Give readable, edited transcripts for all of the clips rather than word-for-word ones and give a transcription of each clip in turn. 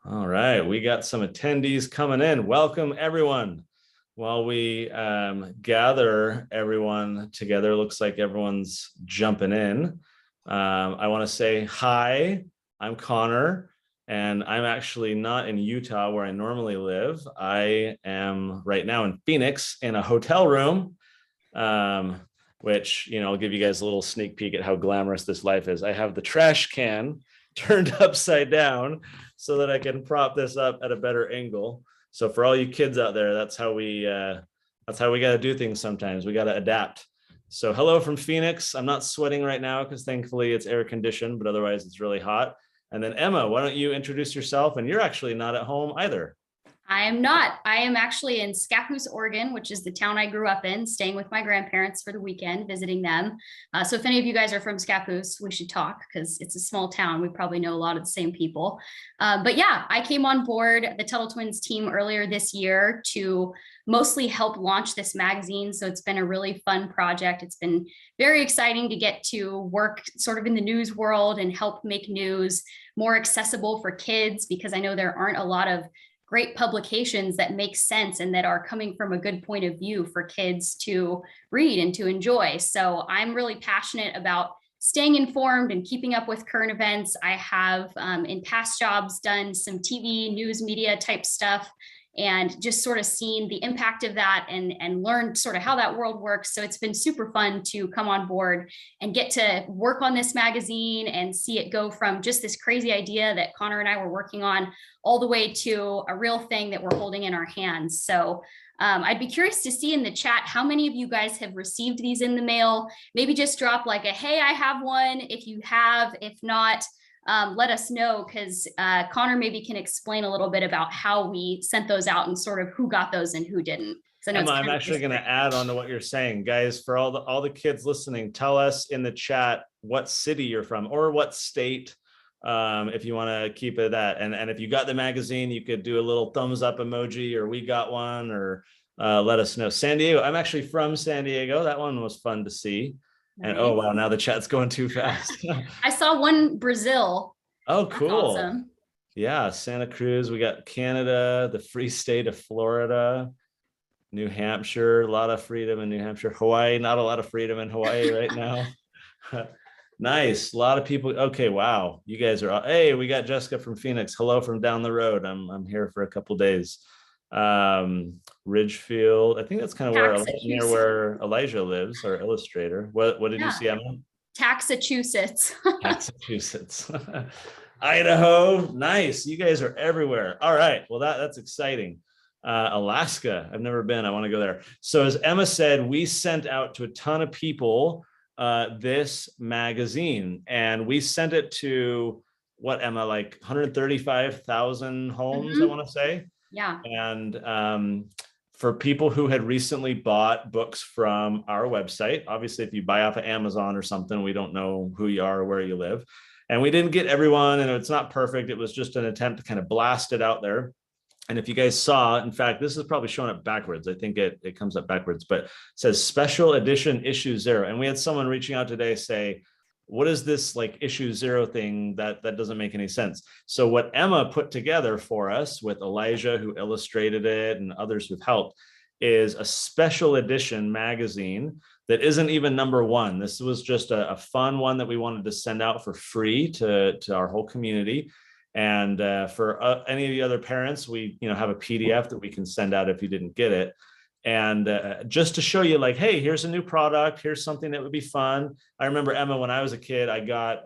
All right, we got some attendees coming in. Welcome, everyone. While we gather everyone together, looks like everyone's jumping in. I want to say hi, I'm Connor, and I'm actually not in Utah where I normally live. I am right now in Phoenix in a hotel room, which, I'll give you guys a little sneak peek at how glamorous this life is. I have the trash can turned upside down so that I can prop this up at a better angle. So for all you kids out there, that's how we got to do things sometimes. We got to adapt. So hello from Phoenix. I'm not sweating right now because thankfully it's air conditioned, but otherwise it's really hot. And then Emma, why don't you introduce yourself? And you're actually not at home either. I am not. I am actually in Scappoose, Oregon, which is the town I grew up in, staying with my grandparents for the weekend, visiting them. So if any of you guys are from Scappoose, we should talk because it's a small town. We probably know a lot of the same people. But yeah, I came on board the Tuttle Twins team earlier this year to mostly help launch this magazine. So it's been a really fun project. It's been very exciting to get to work sort of in the news world and help make news more accessible for kids, because I know there aren't a lot of great publications that make sense and that are coming from a good point of view for kids to read and to enjoy. So I'm really passionate about staying informed and keeping up with current events. I have in past jobs done some TV news media type stuff and just sort of seen the impact of that and learned sort of how that world works. So it's been super fun to come on board and get to work on this magazine and see it go from just this crazy idea that Connor and I were working on all the way to a real thing that we're holding in our hands. So I'd be curious to see in the chat how many of you guys have received these in the mail. Maybe just drop like a, hey, I have one if you have. If not, let us know, because Connor maybe can explain a little bit about how we sent those out and sort of who got those and who didn't. Emma, I'm actually going to add on to what you're saying, guys. For all the kids listening, tell us in the chat what city you're from or what state, if you want to keep it that. And if you got the magazine, you could do a little thumbs up emoji, or we got one, or let us know. San Diego. I'm actually from San Diego. That one was fun to see. Nice. And oh wow, now the chat's going too fast. I saw one Brazil. Oh, cool. That's awesome. Yeah, Santa Cruz. We got Canada, the free state of Florida, New Hampshire, a lot of freedom in New Hampshire. Hawaii, not a lot of freedom in Hawaii right now. Nice. A lot of people. Okay, wow. You guys are, hey, we got Jessica from Phoenix. Hello from down the road. I'm here for a couple days. Ridgefield. I think that's kind of near where Elijah lives, our illustrator. What did you see, Emma? Massachusetts. Massachusetts. Idaho. Nice. You guys are everywhere. All right. Well, that's exciting. Alaska. I've never been. I want to go there. So as Emma said, we sent out to a ton of people this magazine, and we sent it to what, Emma, like 135,000 homes, I want to say. Yeah. And for people who had recently bought books from our website, obviously, if you buy off of Amazon or something, we don't know who you are or where you live. And we didn't get everyone, and it's not perfect. It was just an attempt to kind of blast it out there. And if you guys saw, in fact, this is probably showing up backwards. I think it comes up backwards, but it says special edition issue 0. And we had someone reaching out today say, what is this like issue 0 thing? That doesn't make any sense. So what Emma put together for us with Elijah, who illustrated it, and others who've helped, is a special edition magazine that isn't even number 1. This was just a fun one that we wanted to send out for free to our whole community. And for any of the other parents, we have a PDF that we can send out if you didn't get it. And just to show you, like, hey, here's a new product. Here's something that would be fun. I remember, Emma, when I was a kid, I got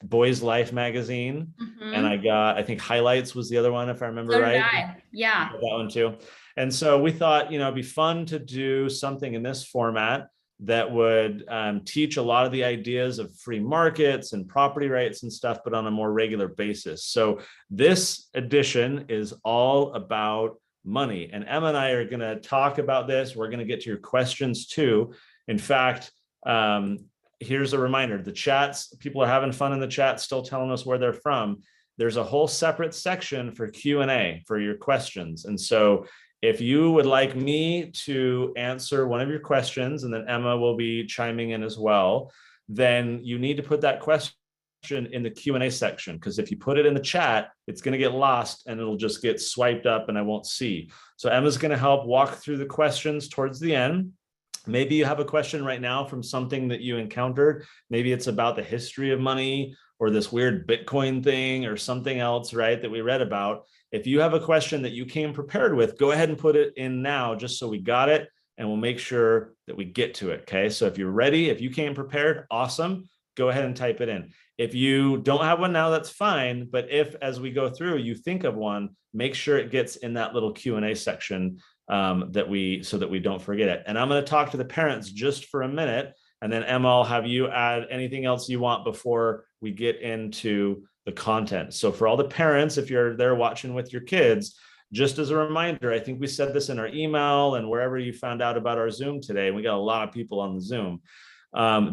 Boys Life magazine. And I got, I think Highlights was the other one, if I remember right. Yeah. That one too. And so we thought, it'd be fun to do something in this format that would teach a lot of the ideas of free markets and property rights and stuff, but on a more regular basis. So this edition is all about money. And Emma and I are going to talk about this. We're going to get to your questions too. In fact, here's a reminder. The chats, people are having fun in the chat, still telling us where they're from. There's a whole separate section for Q&A for your questions. And so if you would like me to answer one of your questions, and then Emma will be chiming in as well, then you need to put that question in the Q&A section, because if you put it in the chat, it's going to get lost and it'll just get swiped up and I won't see. So Emma's going to help walk through the questions towards the end. Maybe you have a question right now from something that you encountered. Maybe it's about the history of money or this weird Bitcoin thing or something else, right, that we read about. If you have a question that you came prepared with, go ahead and put it in now, just so we got it, and we'll make sure that we get to it, okay? So if you're ready, if you came prepared, awesome, go ahead and type it in. If you don't have one now, that's fine, but if as we go through, you think of one, make sure it gets in that little Q&A section so that we don't forget it. And I'm gonna talk to the parents just for a minute, and then Emma, I'll have you add anything else you want before we get into the content. So for all the parents, if you're there watching with your kids, just as a reminder, I think we said this in our email and wherever you found out about our Zoom today, and we got a lot of people on the Zoom.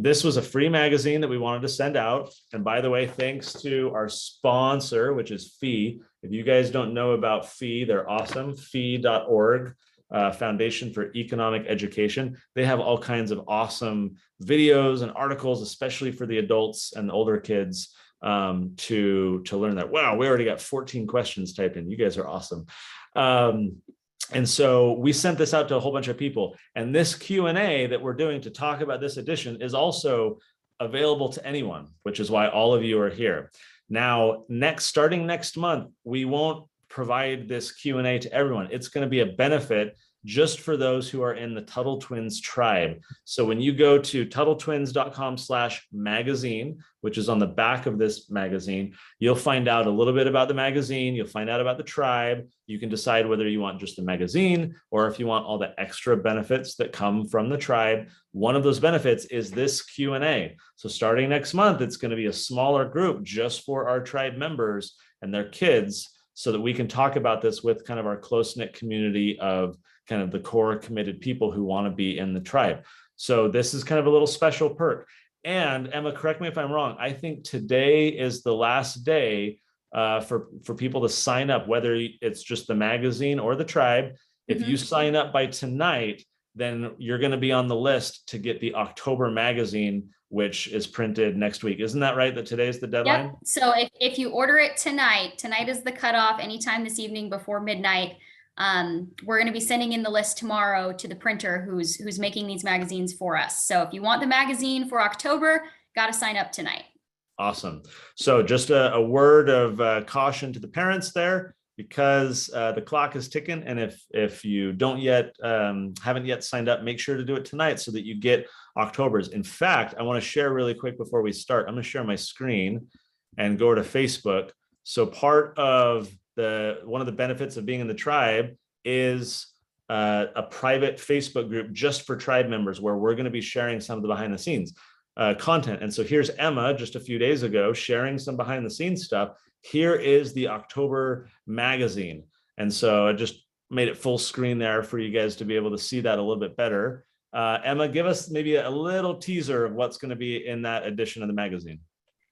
This was a free magazine that we wanted to send out. And by the way, thanks to our sponsor, which is Fee. If you guys don't know about Fee, they're awesome, fee.org. Foundation for Economic Education. They have all kinds of awesome videos and articles, especially for the adults and the older kids, to learn that. Wow, we already got 14 questions typed in. You guys are awesome. And so we sent this out to a whole bunch of people. And this Q&A that we're doing to talk about this edition is also available to anyone, which is why all of you are here. Now, starting next month, we won't provide this Q&A to everyone. It's going to be a benefit just for those who are in the Tuttle Twins tribe. So when you go to TuttleTwins.com/magazine, which is on the back of this magazine, you'll find out a little bit about the magazine. You'll find out about the tribe. You can decide whether you want just the magazine or if you want all the extra benefits that come from the tribe. One of those benefits is this Q&A. So starting next month, it's going to be a smaller group just for our tribe members and their kids, so that we can talk about this with kind of our close-knit community of kind of the core committed people who want to be in the tribe. So this is kind of a little special perk. And Emma, correct me if I'm wrong, I think today is the last day for people to sign up, whether it's just the magazine or the tribe. If you sign up by tonight, then you're going to be on the list to get the October magazine, which is printed next week. Isn't that right, that today's the deadline? Yep. So if you order it tonight is the cutoff, anytime this evening before midnight. We're going to be sending in the list tomorrow to the printer who's making these magazines for us. So if you want the magazine for October, got to sign up tonight. Awesome. So just a word of caution to the parents there, because the clock is ticking. And if you don't yet, haven't yet signed up, make sure to do it tonight so that you get October's. In fact, I want to share really quick before we start. I'm going to share my screen and go to Facebook. So part of one of the benefits of being in the tribe is a private Facebook group just for tribe members, where we're going to be sharing some of the behind the scenes content. And so here's Emma just a few days ago sharing some behind the scenes stuff. Here is the October magazine. And so I just made it full screen there for you guys to be able to see that a little bit better. Emma, give us maybe a little teaser of what's going to be in that edition of the magazine.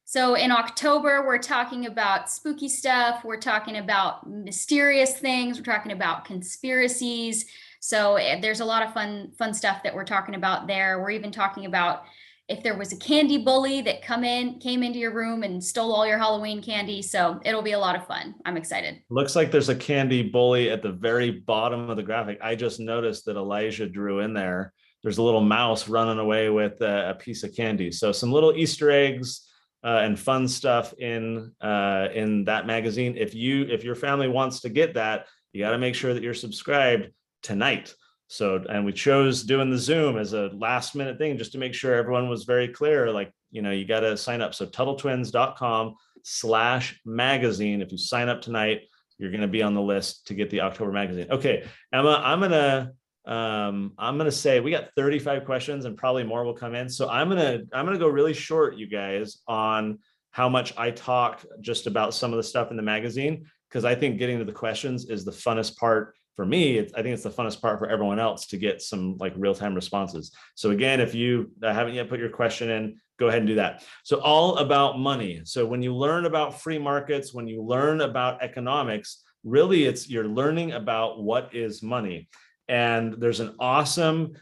So in October, we're talking about spooky stuff. We're talking about mysterious things. We're talking about conspiracies. So there's a lot of fun stuff that we're talking about there. We're even talking about if there was a candy bully that came into your room and stole all your Halloween candy. So it'll be a lot of fun. I'm excited. Looks like there's a candy bully at the very bottom of the graphic. I just noticed that Elijah drew in there. There's a little mouse running away with a piece of candy. So some little Easter eggs and fun stuff in that magazine. If your family wants to get that, you got to make sure that you're subscribed tonight. So, and we chose doing the Zoom as a last minute thing just to make sure everyone was very clear, like, you got to sign up. So TuttleTwins.com/magazine. If you sign up tonight, you're going to be on the list to get the October magazine. Okay, Emma, I'm going to say we got 35 questions and probably more will come in. So I'm going to go really short, you guys, on how much I talked just about some of the stuff in the magazine, because I think getting to the questions is the funnest part for me. I think it's the funnest part for everyone else to get some like real-time responses. So again, if you haven't yet put your question in, go ahead and do that. So all about money. So when you learn about free markets, when you learn about economics, really you're learning about what is money. And there's an awesome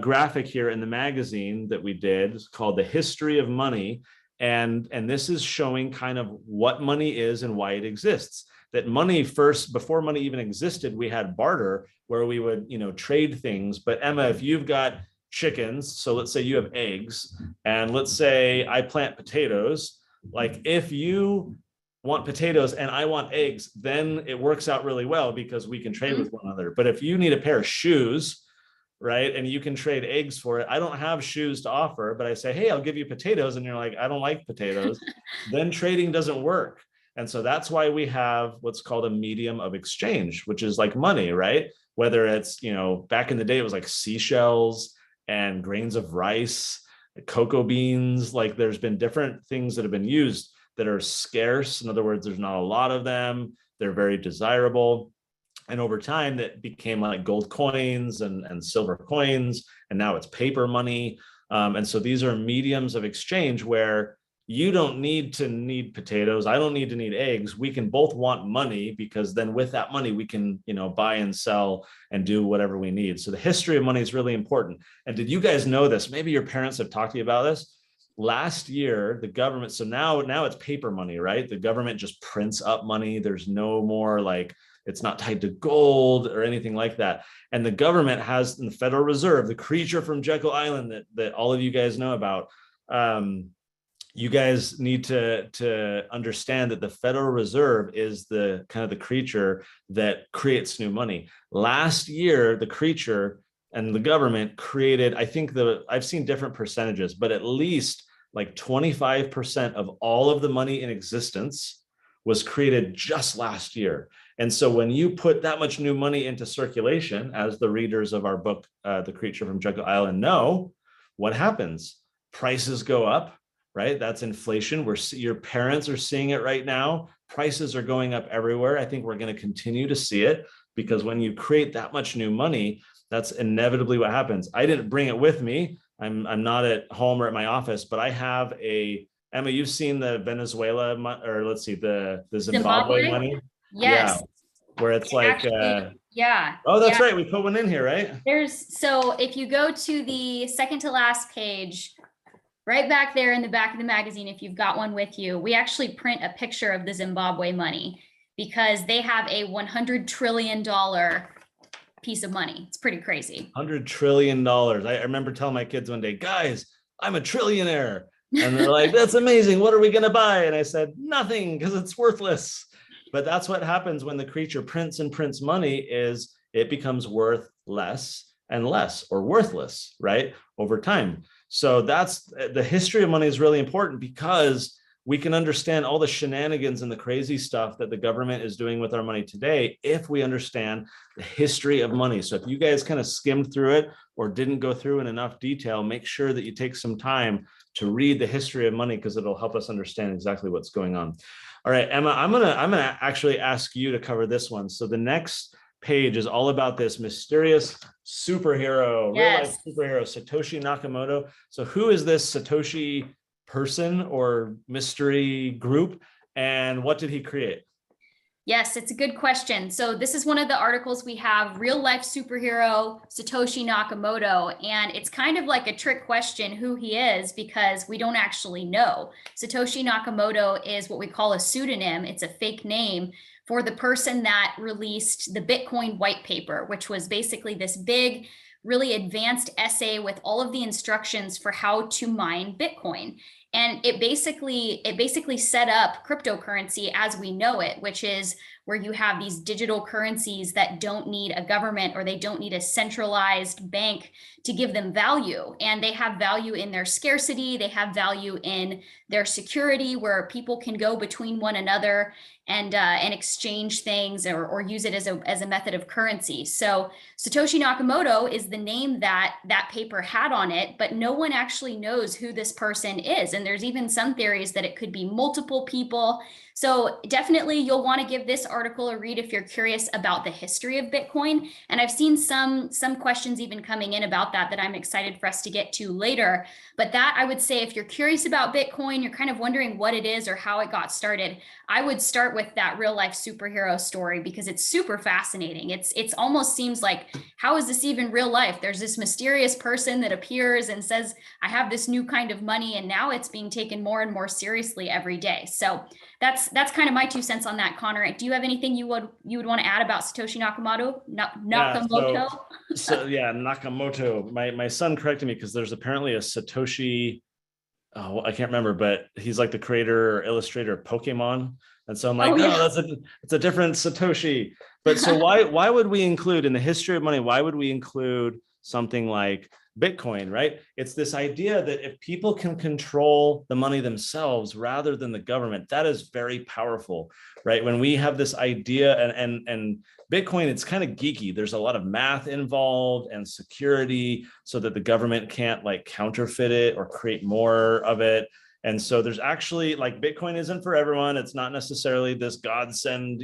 graphic here in the magazine that we did called The History of Money. And this is showing kind of what money is and why it exists. That money first, before money even existed, we had barter where we would, trade things. But Emma, if you've got chickens, so let's say you have eggs, and let's say I plant potatoes, like if you want potatoes and I want eggs, then it works out really well because we can trade with one another. But if you need a pair of shoes, right, and you can trade eggs for it, I don't have shoes to offer, but I say, hey, I'll give you potatoes, and you're like, I don't like potatoes, then trading doesn't work. And so that's why we have what's called a medium of exchange, which is like money, right? Whether it's, back in the day, it was like seashells and grains of rice, cocoa beans, like there's been different things that have been used that are scarce. In other words, there's not a lot of them. They're very desirable. And over time, that became like gold coins and silver coins, and now it's paper money. And so these are mediums of exchange where you don't need to need potatoes. I don't need to need eggs. We can both want money because then with that money, we can, buy and sell and do whatever we need. So the history of money is really important. And did you guys know this? Maybe your parents have talked to you about this. Last year, the government, so now it's paper money, right? The government just prints up money. There's no more like, it's not tied to gold or anything like that. And the government has in the Federal Reserve, the creature from Jekyll Island that all of you guys know about. You guys need to understand that the Federal Reserve is the kind of the creature that creates new money. Last year, the creature and the government created, I think I've seen different percentages, but at least like 25% of all of the money in existence was created just last year. And so when you put that much new money into circulation, as the readers of our book, The Creature from Jekyll Island know, what happens? Prices go up, right? That's inflation. Your parents are seeing it right now. Prices are going up everywhere. I think we're going to continue to see it because when you create that much new money, that's inevitably what happens. I didn't bring it with me. I'm not at home or at my office, but I have Emma, you've seen the Venezuela, or let's see, the Zimbabwe money? Yes. Yeah, where it's like, actually, yeah. Oh, that's right. We put one in here, right? So if you go to the second to last page, right back there in the back of the magazine, if you've got one with you, we actually print a picture of the Zimbabwe money because they have a $100 trillion piece of money. It's pretty crazy. $100 trillion. I remember telling my kids one day, guys, I'm a trillionaire. And they're like, that's amazing. What are we going to buy? And I said, nothing, because it's worthless. But that's what happens when the creature prints and prints money is it becomes worth less and less or worthless, right? Over time. So that's the history of money is really important because we can understand all the shenanigans and the crazy stuff that the government is doing with our money today if we understand the history of money. So if you guys kind of skimmed through it or didn't go through in enough detail, make sure that you take some time to read the history of money because it'll help us understand exactly what's going on. All right, Emma, I'm gonna actually ask you to cover this one. So the next page is all about this mysterious superhero, real life superhero, Satoshi Nakamoto. So who is this Satoshi person or mystery group, and what did he create? Yes, it's a good question. So this is one of the articles we have, real life superhero Satoshi Nakamoto, and it's kind of like a trick question who he is because we don't actually know. Satoshi Nakamoto is what we call a pseudonym. It's a fake name for the person that released the Bitcoin white paper, which was basically this big, really advanced essay with all of the instructions for how to mine Bitcoin. And it basically set up cryptocurrency as we know it, which is where you have these digital currencies that don't need a government or they don't need a centralized bank to give them value. And they have value in their scarcity. They have value in their security where people can go between one another and exchange things or use it as a method of currency. So Satoshi Nakamoto is the name that paper had on it, but no one actually knows who this person is. And there's even some theories that it could be multiple people. So definitely you'll want to give this article a read if you're curious about the history of Bitcoin. And I've seen some questions even coming in about that I'm excited for us to get to later. But that, I would say, if you're curious about Bitcoin, you're kind of wondering what it is or how it got started, I would start with that real life superhero story, because it's super fascinating. It's almost seems like, how is this even real life? There's this mysterious person that appears and says, I have this new kind of money, and now it's being taken more and more seriously every day. So that's kind of my 2 cents on that, Connor. Do you have anything you would want to add about Satoshi Nakamoto? Yeah, Nakamoto? yeah, Nakamoto. My son corrected me because there's apparently a Satoshi. Oh, I can't remember, but he's like the creator or illustrator of Pokemon. And so I'm like, Oh, no, yeah. it's a different Satoshi. But so why would we include in the history of money? Why would we include something like Bitcoin, right? It's this idea that if people can control the money themselves rather than the government, that is very powerful, right? When we have this idea, and Bitcoin, it's kind of geeky. There's a lot of math involved and security so that the government can't like counterfeit it or create more of it. And so there's actually, like, Bitcoin isn't for everyone. It's not necessarily this godsend,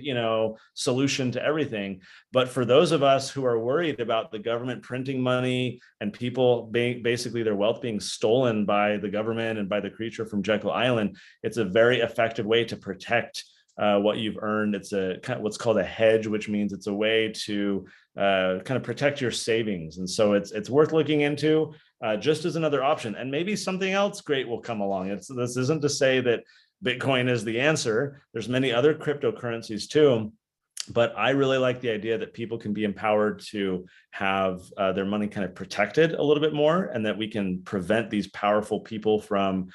solution to everything. But for those of us who are worried about the government printing money and people basically their wealth being stolen by the government and by the creature from Jekyll Island, it's a very effective way to protect what you've earned. It's a kind of what's called a hedge, which means it's a way to kind of protect your savings. And so it's worth looking into just as another option. And maybe something else great will come along. This isn't to say that Bitcoin is the answer. There's many other cryptocurrencies too. But I really like the idea that people can be empowered to have their money kind of protected a little bit more, and that we can prevent these powerful people from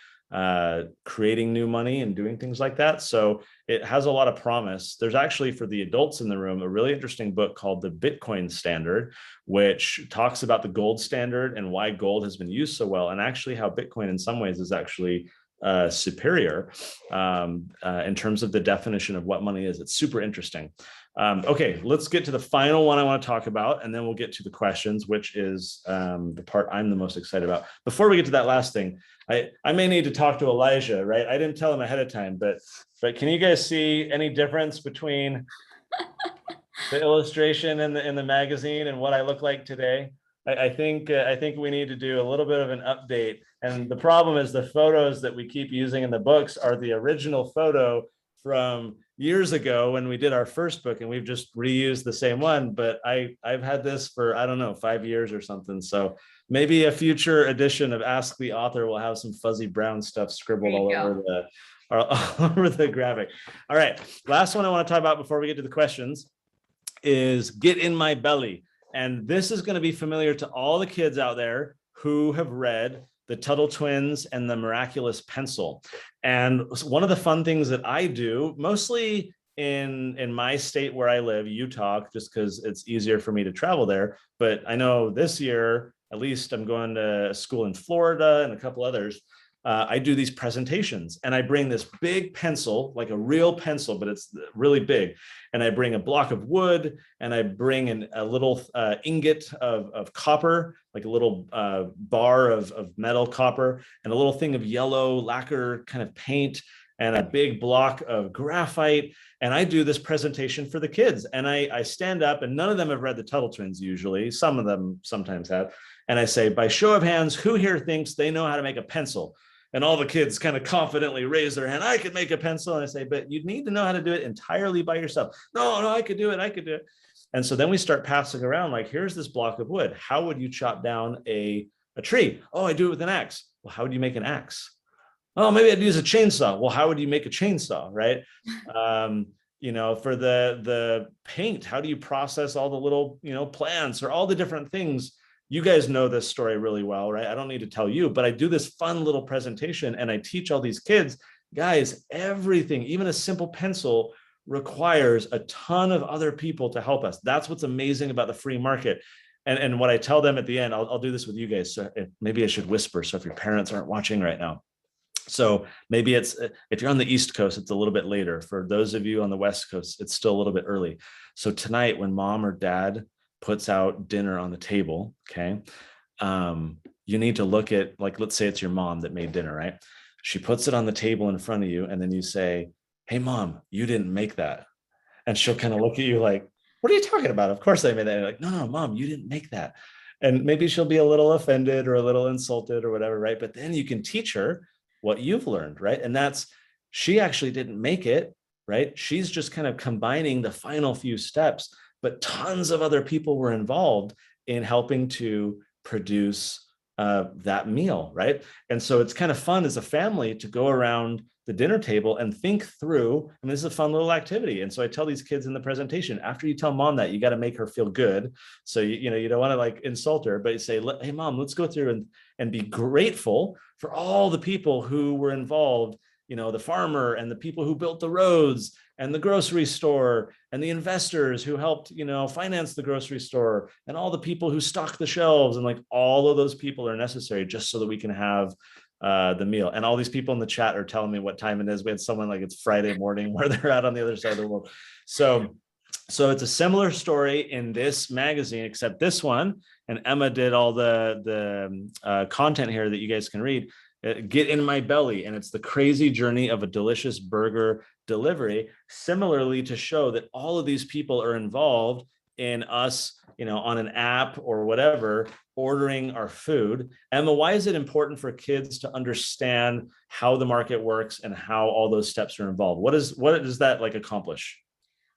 creating new money and doing things like that. So it has a lot of promise. There's actually, for the adults in the room, a really interesting book called The Bitcoin Standard, which talks about the gold standard and why gold has been used so well, and actually how Bitcoin in some ways is actually superior in terms of the definition of what money is. It's super interesting. Okay, let's get to the final one I want to talk about, and then we'll get to the questions, which is the part I'm the most excited about. Before we get to that last thing, I may need to talk to Elijah, right? I didn't tell him ahead of time, but can you guys see any difference between the illustration in the magazine and what I look like today? I think we need to do a little bit of an update. And the problem is the photos that we keep using in the books are the original photo from years ago when we did our first book, and we've just reused the same one. But I've had this for, I don't know, 5 years or something. So maybe a future edition of Ask the Author will have some fuzzy brown stuff scribbled all over the graphic. All right, last one I want to talk about before we get to the questions is Get in My Belly. And this is going to be familiar to all the kids out there who have read the Tuttle Twins and the Miraculous Pencil. And one of the fun things that I do, mostly in my state where I live, Utah, just because it's easier for me to travel there. But I know this year, at least, I'm going to school in Florida and a couple others. I do these presentations, and I bring this big pencil, like a real pencil, but it's really big. And I bring a block of wood, and I bring a little ingot of copper, like a little bar of metal copper, and a little thing of yellow lacquer kind of paint, and a big block of graphite. And I do this presentation for the kids. And I stand up, and none of them have read the Tuttle Twins usually. Some of them sometimes have. And I say, by show of hands, who here thinks they know how to make a pencil? And all the kids kind of confidently raise their hand. I could make a pencil. And I say, but you'd need to know how to do it entirely by yourself. No, I could do it. I could do it. And so then we start passing around, like, here's this block of wood. How would you chop down a tree? Oh, I do it with an axe. Well, how would you make an axe? Oh, maybe I'd use a chainsaw. Well, how would you make a chainsaw, right? For the paint, how do you process all the little, plants or all the different things? You guys know this story really well, right? I don't need to tell you, but I do this fun little presentation, and I teach all these kids, guys, everything, even a simple pencil, requires a ton of other people to help us. That's what's amazing about the free market. And what I tell them at the end, I'll do this with you guys. So maybe I should whisper. So if your parents aren't watching right now. So maybe if you're on the East Coast, it's a little bit later. For those of you on the West Coast, it's still a little bit early. So tonight, when mom or dad puts out dinner on the table, okay, you need to look at, like, let's say it's your mom that made dinner, right? She puts it on the table in front of you, and then you say, hey, mom, you didn't make that. And she'll kind of look at you like, what are you talking about? Of course I made that. And you're like, no, no, mom, you didn't make that. And maybe she'll be a little offended or a little insulted or whatever, right? But then you can teach her what you've learned, right? And that's, she actually didn't make it, right? She's just kind of combining the final few steps, but tons of other people were involved in helping to produce that meal, right? And so it's kind of fun as a family to go around the dinner table and think through. I mean, this is a fun little activity. And so I tell these kids in the presentation, after you tell mom that, you got to make her feel good. So you don't want to like insult her, but you say, hey mom, let's go through and be grateful for all the people who were involved, the farmer and the people who built the roads and the grocery store and the investors who helped, finance the grocery store and all the people who stocked the shelves. And like all of those people are necessary just so that we can have the meal. And all these people in the chat are telling me what time it is. We had someone like it's Friday morning where they're out on the other side of the world. So it's a similar story in this magazine, except this one, and Emma did all the content here that you guys can read. Get in my belly, and it's the crazy journey of a delicious burger delivery, similarly to show that all of these people are involved in us, on an app or whatever, ordering our food. Emma, why is it important for kids to understand how the market works and how all those steps are involved? What does that like accomplish?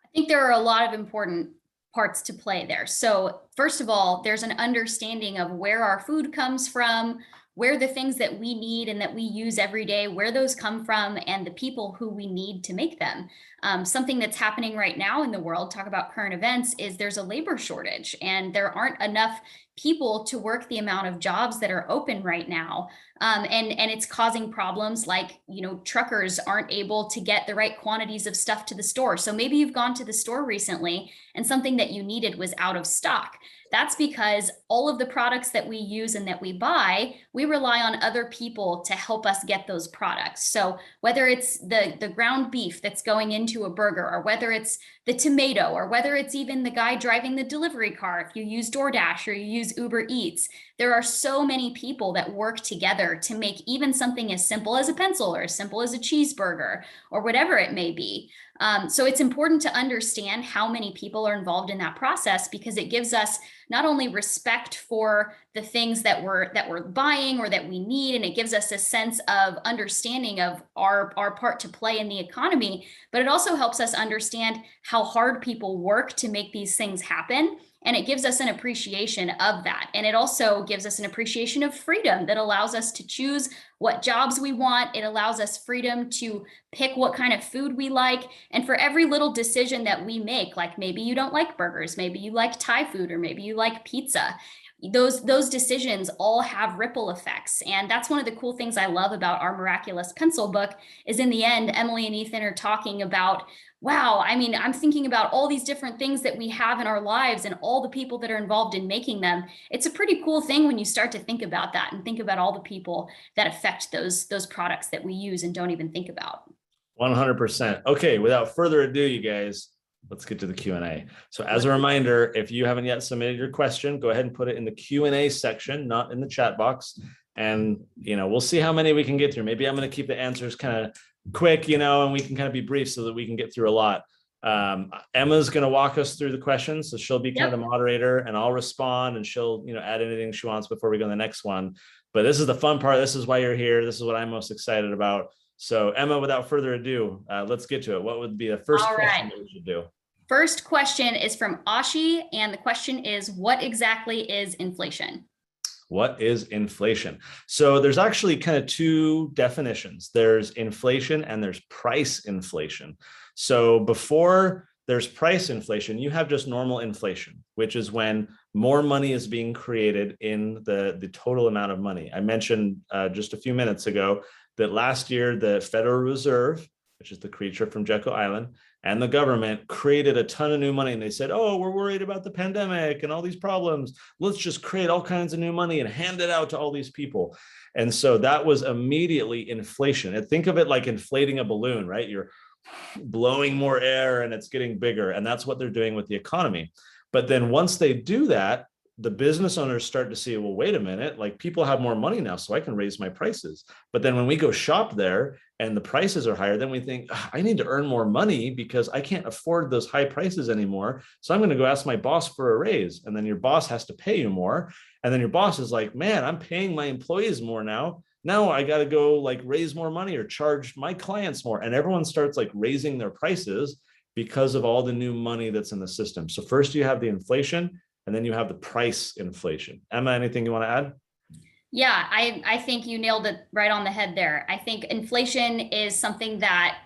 I think there are a lot of important parts to play there. So first of all, there's an understanding of where our food comes from, where the things that we need and that we use every day, where those come from, and the people who we need to make them. Something that's happening right now in the world, talk about current events, is there's a labor shortage and there aren't enough people to work the amount of jobs that are open right now. And it's causing problems like, truckers aren't able to get the right quantities of stuff to the store. So maybe you've gone to the store recently and something that you needed was out of stock. That's because all of the products that we use and that we buy, we rely on other people to help us get those products. So whether it's the ground beef that's going into a burger, or whether it's the tomato, or whether it's even the guy driving the delivery car, if you use DoorDash or you use Uber Eats, there are so many people that work together to make even something as simple as a pencil or as simple as a cheeseburger or whatever it may be. So it's important to understand how many people are involved in that process, because it gives us not only respect for the things that we're buying or that we need, and it gives us a sense of understanding of our part to play in the economy, but it also helps us understand how hard people work to make these things happen. And it gives us an appreciation of that. And it also gives us an appreciation of freedom that allows us to choose what jobs we want. It allows us freedom to pick what kind of food we like. And for every little decision that we make, like maybe you don't like burgers, maybe you like Thai food, or maybe you like pizza, those decisions all have ripple effects. And that's one of the cool things I love about our Miraculous Pencil book is, in the end, Emily and Ethan are talking about, wow, I mean, I'm thinking about all these different things that we have in our lives and all the people that are involved in making them. It's a pretty cool thing when you start to think about that and think about all the people that affect those products that we use and don't even think about. 100%. Okay, without further ado, you guys, let's get to the Q&A. So as a reminder, if you haven't yet submitted your question, go ahead and put it in the Q&A section, not in the chat box. And, we'll see how many we can get through. Maybe I'm going to keep the answers kind of quick, and we can kind of be brief so that we can get through a lot. Emma's going to walk us through the questions. So she'll be kind of the moderator, and I'll respond, and she'll, add anything she wants before we go to the next one. But this is the fun part. This is why you're here. This is what I'm most excited about. So Emma, without further ado, let's get to it. What would be the first question that we should do? First question is from Ashi, and the question is, what exactly is inflation? What is inflation? So there's actually kind of two definitions. There's inflation and there's price inflation. So before there's price inflation, you have just normal inflation, which is when more money is being created in the total amount of money. I mentioned just a few minutes ago that last year, the Federal Reserve, which is the creature from Jekyll Island, and the government created a ton of new money. And they said, oh, we're worried about the pandemic and all these problems. Let's just create all kinds of new money and hand it out to all these people. And so that was immediately inflation. And think of it like inflating a balloon, right? You're blowing more air and it's getting bigger. And that's what they're doing with the economy. But then once they do that, the business owners start to see, well, wait a minute, like people have more money now, so I can raise my prices. But then when we go shop there and the prices are higher, then we think, I need to earn more money because I can't afford those high prices anymore. So I'm going to go ask my boss for a raise. And then your boss has to pay you more. And then your boss is like, man, I'm paying my employees more now. Now I got to go like raise more money or charge my clients more. And everyone starts like raising their prices because of all the new money that's in the system. So first you have the inflation, and then you have the price inflation. Emma, anything you want to add? Yeah, I think you nailed it right on the head there. I think inflation is something that,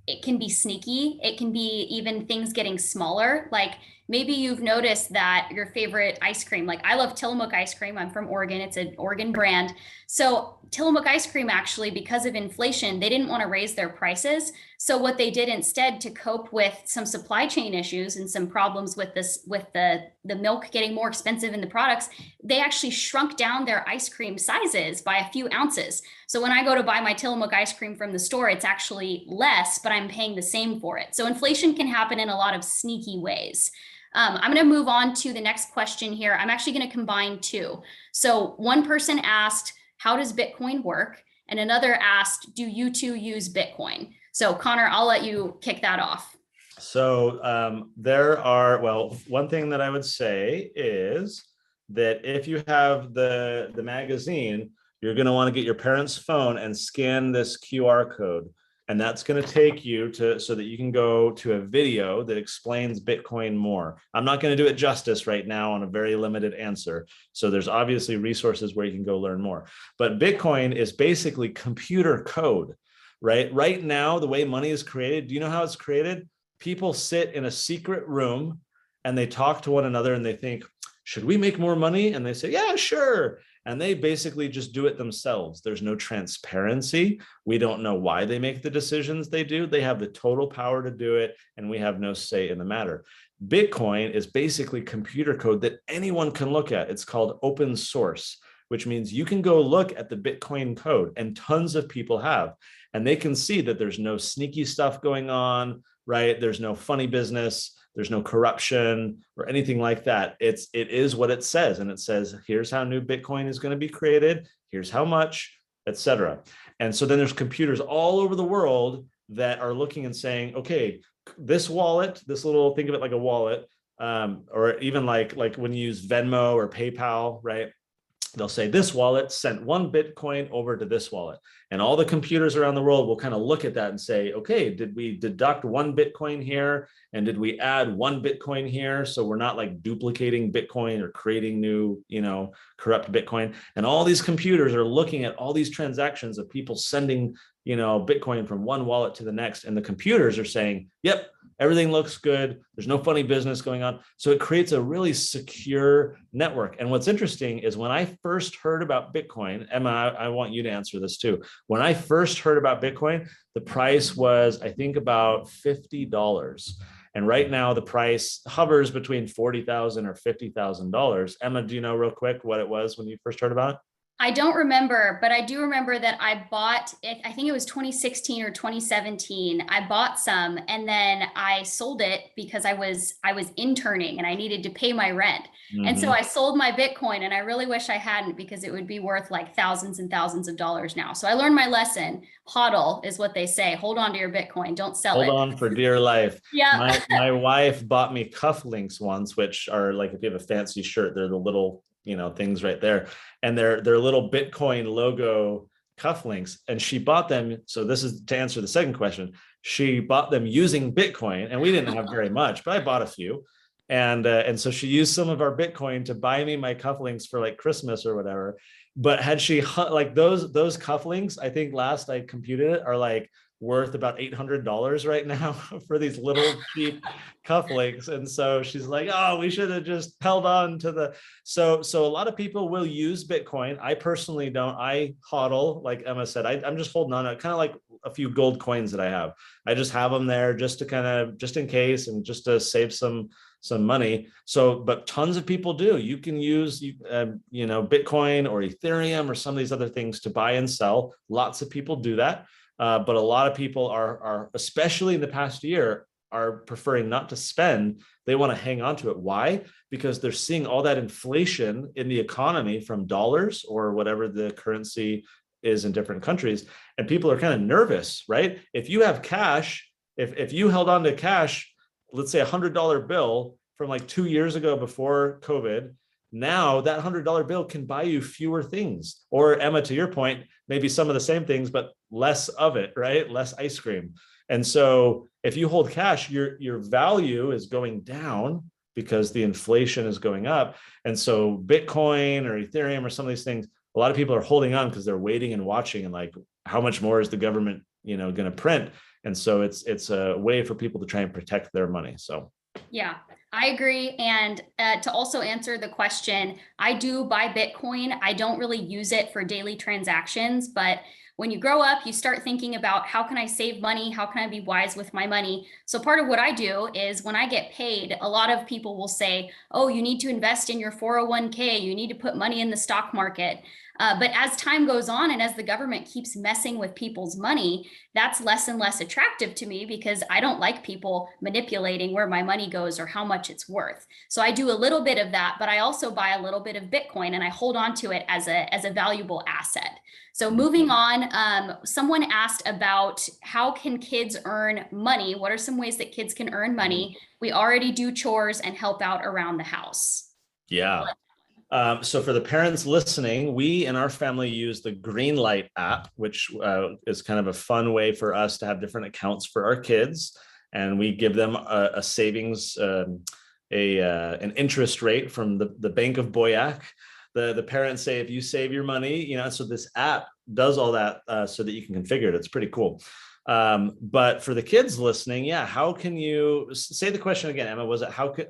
it can be sneaky. It can be even things getting smaller. Like maybe you've noticed that your favorite ice cream, like I love Tillamook ice cream. I'm from Oregon. It's an Oregon brand. So Tillamook ice cream, actually, because of inflation, they didn't want to raise their prices. So what they did instead, to cope with some supply chain issues and some problems with this, with the milk getting more expensive in the products, they actually shrunk down their ice cream sizes by a few ounces. So when I go to buy my Tillamook ice cream from the store, it's actually less, but I'm paying the same for it. So inflation can happen in a lot of sneaky ways. I'm going to move on to the next question here. I'm actually going to combine two. So one person asked, how does Bitcoin work? And another asked, do you two use Bitcoin? So Connor, I'll let you kick that off. So well, one thing that I would say is that if you have the magazine, you're going to want to get your parents' phone and scan this QR code. And that's going to take you so that you can go to a video that explains Bitcoin more. I'm not going to do it justice right now on a very limited answer. So there's obviously resources where you can go learn more. But Bitcoin is basically computer code, right? Right now, the way money is created, do you know how it's created? People sit in a secret room and they talk to one another and they think, should we make more money? And they say, yeah, sure. And they basically just do it themselves. There's no transparency. We don't know why they make the decisions they do. They have the total power to do it, and we have no say in the matter. Bitcoin is basically computer code that anyone can look at. It's called open source, which means you can go look at the Bitcoin code, and tons of people have, and they can see that there's no sneaky stuff going on, right? There's no funny business. There's no corruption or anything like that. It is what it says. And it says, here's how new Bitcoin is going to be created. Here's how much, etc. And so then there's computers all over the world that are looking and saying, okay, this wallet, this little, think of it like a wallet, or even like when you use Venmo or PayPal, right? They'll say this wallet sent 1 Bitcoin over to this wallet. And all the computers around the world will kind of look at that and say, okay, did we deduct 1 Bitcoin here? And did we add 1 Bitcoin here? So we're not like duplicating Bitcoin or creating new, corrupt Bitcoin. And all these computers are looking at all these transactions of people sending, Bitcoin from one wallet to the next. And the computers are saying, yep, everything looks good. There's no funny business going on. So it creates a really secure network. And what's interesting is when I first heard about Bitcoin, Emma, I want you to answer this too. When I first heard about Bitcoin, the price was, I think, about $50. And right now the price hovers between $40,000 or $50,000. Emma, do you know real quick what it was when you first heard about it? I don't remember, but I do remember that I bought it. I think it was 2016 or 2017. I bought some and then I sold it because I was interning and I needed to pay my rent. Mm-hmm. And so I sold my Bitcoin, and I really wish I hadn't, because it would be worth like thousands and thousands of dollars now. So I learned my lesson. HODL is what they say. Hold on to your Bitcoin. Don't sell it. Hold on for dear life. Yeah. My wife bought me cufflinks once, which are like, if you have a fancy shirt, they're the little things right there, and they're little Bitcoin logo cufflinks, and she bought them. So this is to answer the second question. She bought them using Bitcoin, and we didn't have very much, but I bought a few, and so she used some of our Bitcoin to buy me my cufflinks for like Christmas or whatever. But had she like those cufflinks, I think last I computed it, are like worth about $800 right now for these little cheap cufflinks. And so she's like, oh, we should have just held on to the, so a lot of people will use Bitcoin. I personally don't. I HODL, like Emma said, I'm just holding on to kind of like a few gold coins that I have. I just have them there just to kind of, just in case, and just to save some money. So, but tons of people do. You can use, Bitcoin or Ethereum or some of these other things to buy and sell. Lots of people do that. But a lot of people are, especially in the past year, are preferring not to spend. They want to hang on to it. Why? Because they're seeing all that inflation in the economy from dollars or whatever the currency is in different countries. And people are kind of nervous, right? If you have cash, if you held on to cash, let's say $100 bill from like 2 years ago before COVID, now that $100 bill can buy you fewer things. Or Emma, to your point, maybe some of the same things, but less of it, right? Less ice cream. And so if you hold cash, your value is going down because the inflation is going up. And so Bitcoin or Ethereum or some of these things, a lot of people are holding on because they're waiting and watching and like, how much more is the government, going to print? And so it's a way for people to try and protect their money. So yeah, I agree. And to also answer the question, I do buy Bitcoin. I don't really use it for daily transactions, but when you grow up, you start thinking about how can I save money? How can I be wise with my money? So part of what I do is when I get paid, a lot of people will say, oh, you need to invest in your 401k. You need to put money in the stock market. But as time goes on and as the government keeps messing with people's money, that's less and less attractive to me because I don't like people manipulating where my money goes or how much it's worth. So I do a little bit of that, but I also buy a little bit of Bitcoin and I hold on to it as a valuable asset. So moving on, someone asked about how can kids earn money? What are some ways that kids can earn money? We already do chores and help out around the house. yeah. So for the parents listening, we in our family use the Greenlight app, which is kind of a fun way for us to have different accounts for our kids. And we give them a savings, an interest rate from the Bank of Boyac. The parents say, if you save your money, so this app does all that so that you can configure it. It's pretty cool. But for the kids listening, yeah, how can you say the question again, Emma? Was it what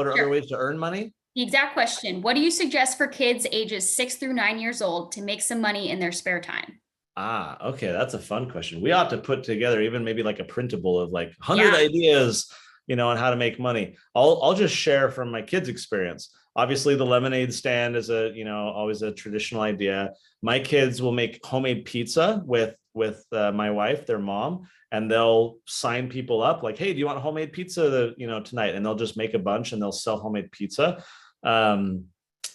are Sure. other ways to earn money? The exact question. What do you suggest for kids ages 6 through 9 years old to make some money in their spare time? Okay. That's a fun question. We ought to put together even maybe like a printable of like 100 Yeah. ideas, on how to make money. I'll just share from my kids' experience. Obviously, the lemonade stand is always a traditional idea. My kids will make homemade pizza with my wife, their mom, and they'll sign people up like, hey, do you want homemade pizza, tonight? And they'll just make a bunch and they'll sell homemade pizza. I'm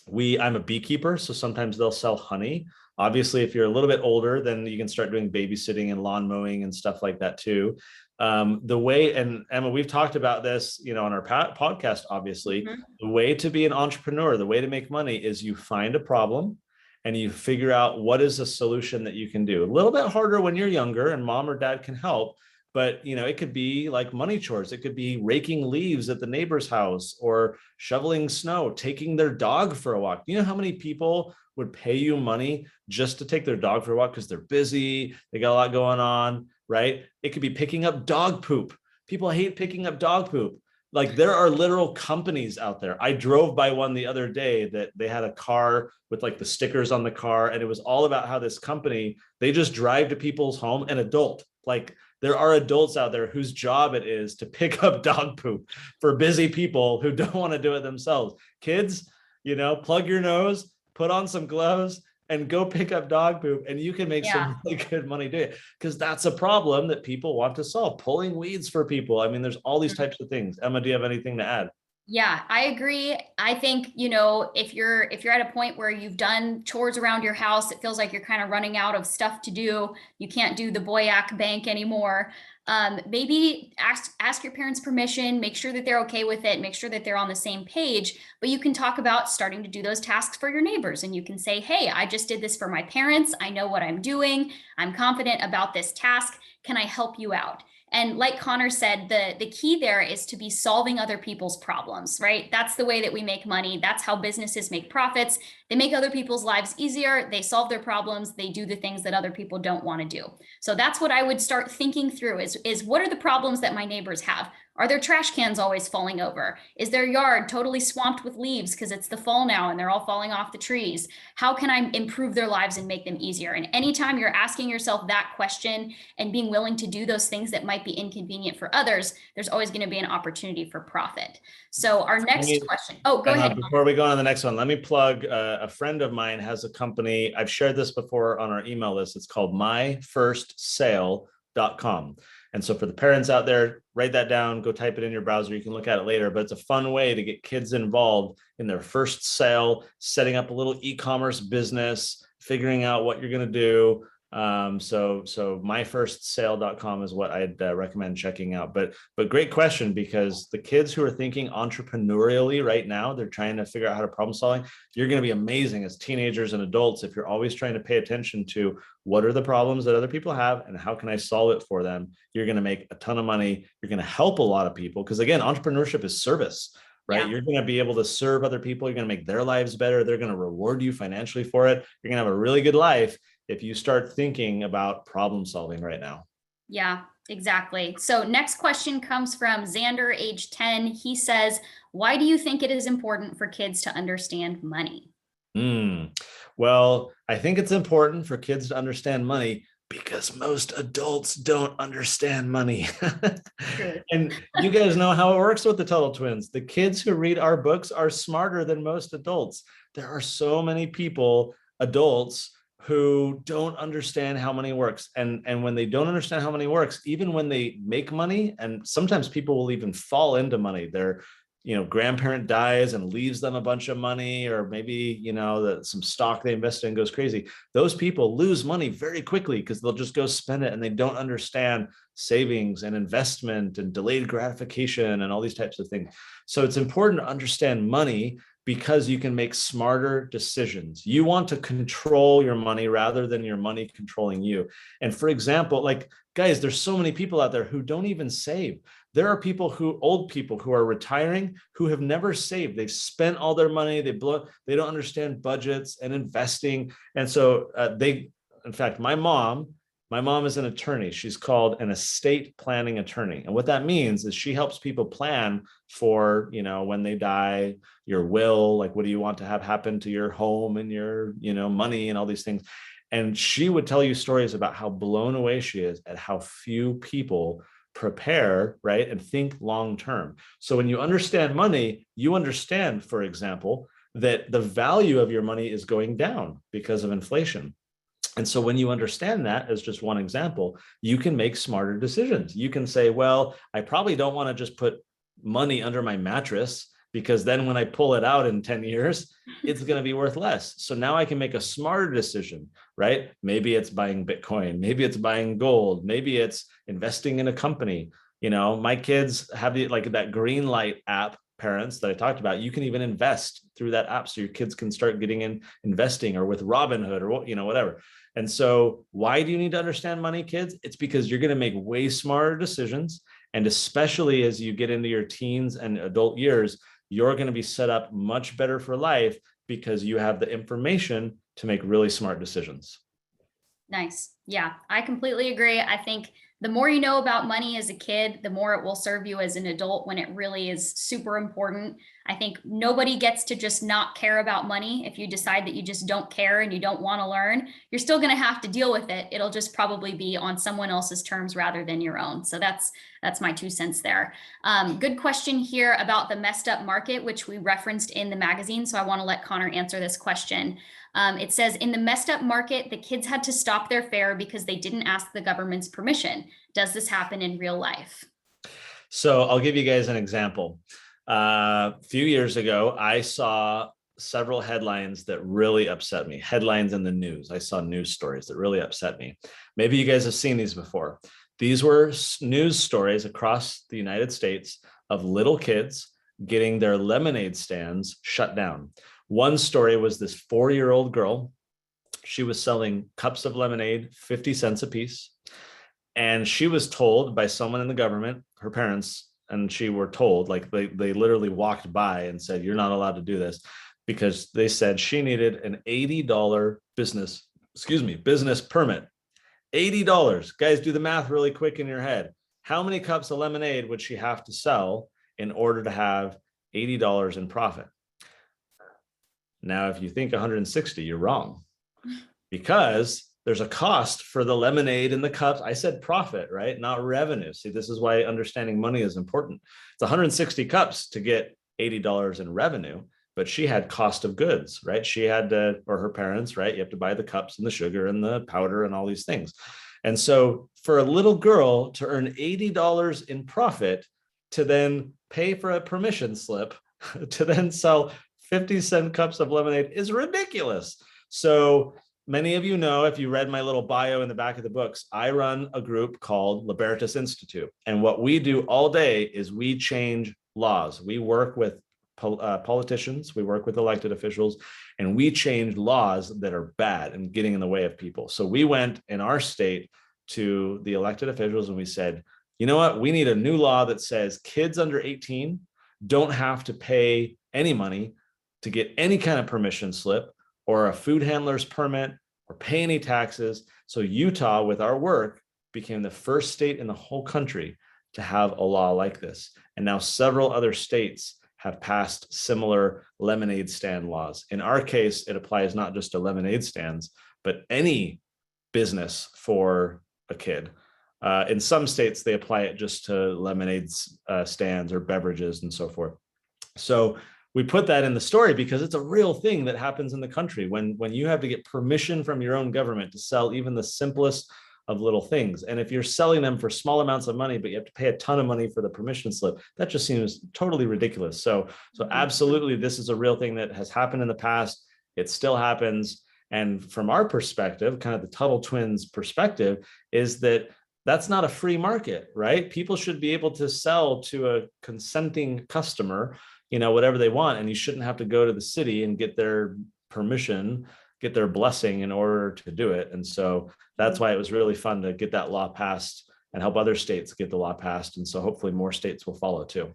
a beekeeper, so sometimes they'll sell honey. Obviously, if you're a little bit older, then you can start doing babysitting and lawn mowing and stuff like that too. The way, and Emma, we've talked about this, on our podcast, obviously, the way to be an entrepreneur, the way to make money is you find a problem and you figure out what is a solution that you can do. A little bit harder when you're younger and mom or dad can help, but it could be like money chores. It could be raking leaves at the neighbor's house or shoveling snow, taking their dog for a walk. You know how many people would pay you money just to take their dog for a walk because they're busy, they got a lot going on, right? It could be picking up dog poop. People hate picking up dog poop. Like there are literal companies out there. I drove by one the other day that they had a car with like the stickers on the car. And it was all about how this company, they just drive to people's home, an adult. Like there are adults out there whose job it is to pick up dog poop for busy people who don't want to do it themselves. Kids, plug your nose, put on some gloves and go pick up dog poop, and you can make some really good money doing it, because that's a problem that people want to solve, pulling weeds for people. I mean, there's all these types of things. Emma, do you have anything to add? Yeah, I agree. I think, if you're at a point where you've done chores around your house, it feels like you're kind of running out of stuff to do. You can't do the Boyac Bank anymore. Maybe ask your parents permission, make sure that they're okay with it, make sure that they're on the same page. But you can talk about starting to do those tasks for your neighbors. And you can say, hey, I just did this for my parents. I know what I'm doing. I'm confident about this task. Can I help you out? And like Connor said, the key there is to be solving other people's problems, right? That's the way that we make money. That's how businesses make profits. They make other people's lives easier. They solve their problems. They do the things that other people don't want to do. So that's what I would start thinking through is what are the problems that my neighbors have? Are their trash cans always falling over? Is their yard totally swamped with leaves because it's the fall now and they're all falling off the trees? How can I improve their lives and make them easier? And anytime you're asking yourself that question and being willing to do those things that might be inconvenient for others, there's always going to be an opportunity for profit. So our next question. Oh, go ahead. Before we go on to the next one, let me plug a friend of mine has a company. I've shared this before on our email list. It's called myfirstsale.com. tuttle.com. And so for the parents out there, write that down, go type it in your browser. You can look at it later, but it's a fun way to get kids involved in their first sale, setting up a little e-commerce business, figuring out what you're going to do. So myfirstsale.com is what I'd recommend checking out. But great question, because the kids who are thinking entrepreneurially right now, they're trying to figure out how to problem solving. You're going to be amazing as teenagers and adults if you're always trying to pay attention to what are the problems that other people have and how can I solve it for them. You're going to make a ton of money. You're going to help a lot of people, because again, entrepreneurship is service. Right? Yeah. You're going to be able to serve other people. You're going to make their lives better. They're going to reward you financially for it. You're going to have a really good life if you start thinking about problem solving right now. Yeah, exactly. So next question comes from Xander, age 10. He says, why do you think it is important for kids to understand money? Well, I think it's important for kids to understand money because most adults don't understand money. And you guys know how it works with the Tuttle twins. The kids who read our books are smarter than most adults. There are so many people, adults, who don't understand how money works. And when they don't understand how money works, even when they make money, and sometimes people will even fall into money. Their grandparent dies and leaves them a bunch of money, or maybe, some stock they invested in goes crazy. Those people lose money very quickly because they'll just go spend it and they don't understand savings and investment and delayed gratification and all these types of things. So it's important to understand money because you can make smarter decisions. You want to control your money rather than your money controlling you. And for example, guys, there's so many people out there who don't even save. There are old people who are retiring who have never saved. They've spent all their money. They don't understand budgets and investing. And so in fact, my mom is an attorney. She's called an estate planning attorney. And what that means is she helps people plan for, when they die, your will, what do you want to have happen to your home and your, money and all these things. And she would tell you stories about how blown away she is at how few people prepare, right, and think long term. So when you understand money, you understand, for example, that the value of your money is going down because of inflation. And so when you understand that, as just one example, you can make smarter decisions. You can say, well, I probably don't want to just put money under my mattress, because then when I pull it out in 10 years, it's going to be worth less. So now I can make a smarter decision, right? Maybe it's buying Bitcoin. Maybe it's buying gold. Maybe it's investing in a company. My kids have that green light app, parents, that I talked about. You can even invest through that app. So your kids can start getting in investing, or with Robinhood, or whatever. And so why do you need to understand money, kids? It's because you're going to make way smarter decisions. And especially as you get into your teens and adult years, you're going to be set up much better for life because you have the information to make really smart decisions. Nice. Yeah, I completely agree. I think the more you know about money as a kid, the more it will serve you as an adult when it really is super important. I think nobody gets to just not care about money. If you decide that you just don't care and you don't want to learn, you're still going to have to deal with it. It'll just probably be on someone else's terms rather than your own. So that's my 2 cents there. Good question here about the messed up market, which we referenced in the magazine. So I want to let Connor answer this question. It says, in the messed up market, the kids had to stop their fare because they didn't ask the government's permission. Does this happen in real life? So I'll give you guys an example. A few years ago, I saw several headlines that really upset me. Headlines in the news. I saw news stories that really upset me. Maybe you guys have seen these before. These were news stories across the United States of little kids getting their lemonade stands shut down. One story was this 4-year-old girl. She was selling cups of lemonade, 50 cents a piece. And she was told by someone in the government, her parents, and she were told, they literally walked by and said, you're not allowed to do this, because they said she needed an $80 business permit. $80. Guys, do the math really quick in your head. How many cups of lemonade would she have to sell in order to have $80 in profit? Now, if you think 160, you're wrong, because there's a cost for the lemonade and the cups. I said profit, right? Not revenue. See, this is why understanding money is important. It's 160 cups to get $80 in revenue, but she had cost of goods, right? She had to, or her parents, right? You have to buy the cups and the sugar and the powder and all these things. And so for a little girl to earn $80 in profit, to then pay for a permission slip, to then sell 50-cent cups of lemonade is ridiculous. So many of you know, if you read my little bio in the back of the books, I run a group called Libertas Institute. And what we do all day is we change laws. We work with politicians, we work with elected officials, and we change laws that are bad and getting in the way of people. So we went in our state to the elected officials and we said, you know what, we need a new law that says kids under 18 don't have to pay any money to get any kind of permission slip or a food handler's permit or pay any taxes. So Utah, with our work, became the first state in the whole country to have a law like this. And now several other states have passed similar lemonade stand laws. In our case, it applies not just to lemonade stands, but any business for a kid. In some states, they apply it just to lemonade stands or beverages and so forth. So we put that in the story because it's a real thing that happens in the country when you have to get permission from your own government to sell even the simplest of little things. And if you're selling them for small amounts of money, but you have to pay a ton of money for the permission slip, that just seems totally ridiculous. So absolutely, this is a real thing that has happened in the past. It still happens. And from our perspective, kind of the Tuttle twins perspective, is that that's not a free market, right? People should be able to sell to a consenting customer, whatever they want. And you shouldn't have to go to the city and get their permission, get their blessing in order to do it. And so that's why it was really fun to get that law passed and help other states get the law passed. And so hopefully more states will follow too.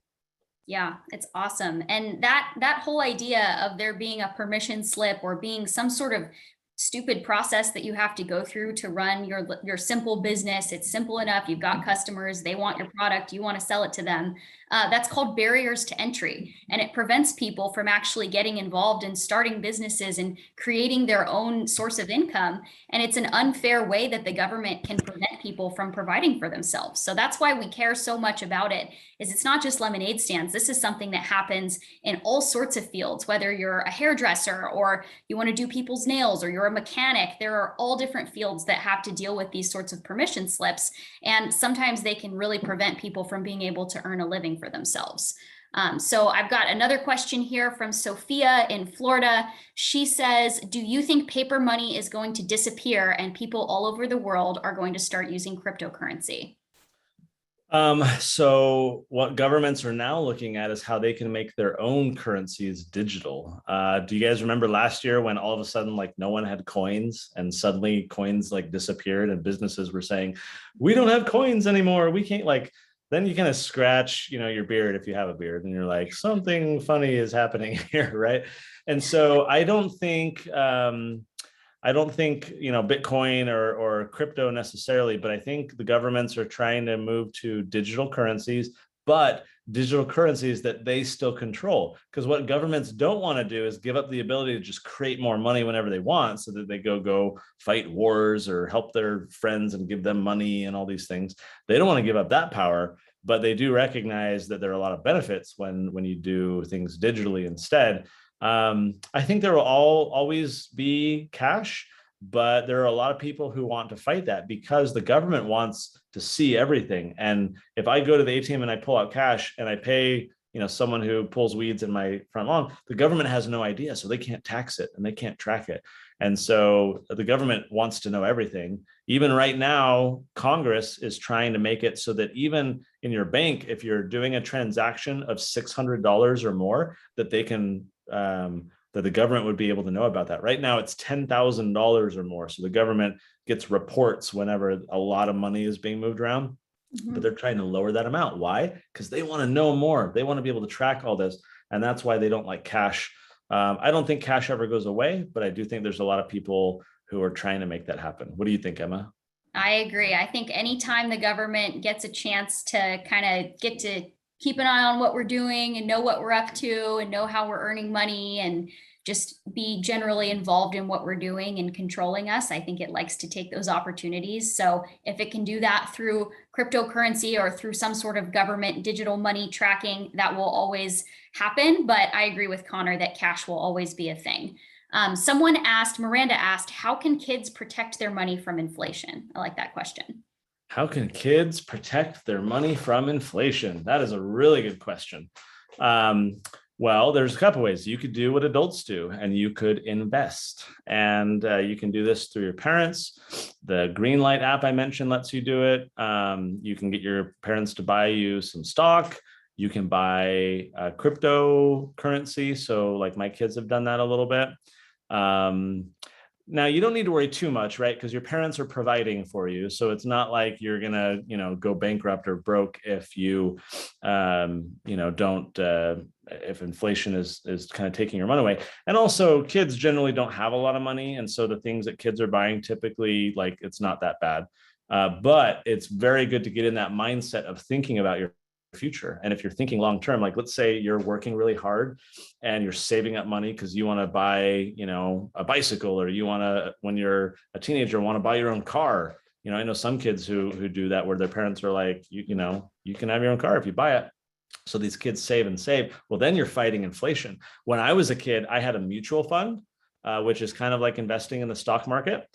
Yeah, it's awesome. And that whole idea of there being a permission slip or being some sort of stupid process that you have to go through to run your simple business. It's simple enough. You've got customers, they want your product, you want to sell it to them. That's called barriers to entry. And it prevents people from actually getting involved in starting businesses and creating their own source of income. And it's an unfair way that the government can prevent people from providing for themselves. So that's why we care so much about it, is it's not just lemonade stands. This is something that happens in all sorts of fields, whether you're a hairdresser or you want to do people's nails or you're a mechanic. There are all different fields that have to deal with these sorts of permission slips. And sometimes they can really prevent people from being able to earn a living for themselves. So I've got another question here from Sophia in Florida. She says, do you think paper money is going to disappear and people all over the world are going to start using cryptocurrency? So what governments are now looking at is how they can make their own currencies digital. Do you guys remember last year when all of a sudden, like, no one had coins and suddenly coins like disappeared and businesses were saying, we don't have coins anymore. We can't, like, then you kind of scratch, your beard if you have a beard and you're like, something funny is happening here, right? And so I don't think, Bitcoin or crypto necessarily, but I think the governments are trying to move to digital currencies, but digital currencies that they still control. Because what governments don't want to do is give up the ability to just create more money whenever they want so that they go fight wars or help their friends and give them money and all these things. They don't want to give up that power, but they do recognize that there are a lot of benefits when you do things digitally instead. I think there will always be cash, but there are a lot of people who want to fight that because the government wants to see everything. And if I go to the ATM and I pull out cash and I pay, someone who pulls weeds in my front lawn, the government has no idea, so they can't tax it and they can't track it. And so the government wants to know everything. Even right now, Congress is trying to make it so that even in your bank, if you're doing a transaction of $600 or more, that they can that the government would be able to know about that. Right now, it's $10,000 or more. So the government gets reports whenever a lot of money is being moved around, but they're trying to lower that amount. Why? Because they want to know more. They want to be able to track all this. And that's why they don't like cash. I don't think cash ever goes away, but I do think there's a lot of people who are trying to make that happen. What do you think, Emma? I agree. I think anytime the government gets a chance to kind of get to keep an eye on what we're doing and know what we're up to and know how we're earning money and just be generally involved in what we're doing and controlling us, I think it likes to take those opportunities. So if it can do that through cryptocurrency or through some sort of government digital money tracking, that will always happen. But I agree with Connor that cash will always be a thing. Miranda asked, how can kids protect their money from inflation? I like that question. How can kids protect their money from inflation? That is a really good question. Well, there's a couple ways. You could do what adults do, and you could invest. And you can do this through your parents. The Greenlight app I mentioned lets you do it. You can get your parents to buy you some stock. You can buy cryptocurrency. So like my kids have done that a little bit. Now you don't need to worry too much, right? Because your parents are providing for you. So it's not like you're gonna, go bankrupt or broke if you, don't, if inflation is kind of taking your money away. And also kids generally don't have a lot of money. And so the things that kids are buying typically, like, it's not that bad. But it's very good to get in that mindset of thinking about your future. And if you're thinking long term, like let's say you're working really hard and you're saving up money because you want to buy, a bicycle, or you want to, when you're a teenager, want to buy your own car. I know some kids who do that, where their parents are like, you can have your own car if you buy it. So these kids save and save. Well, then you're fighting inflation. When I was a kid, I had a mutual fund, which is kind of like investing in the stock market.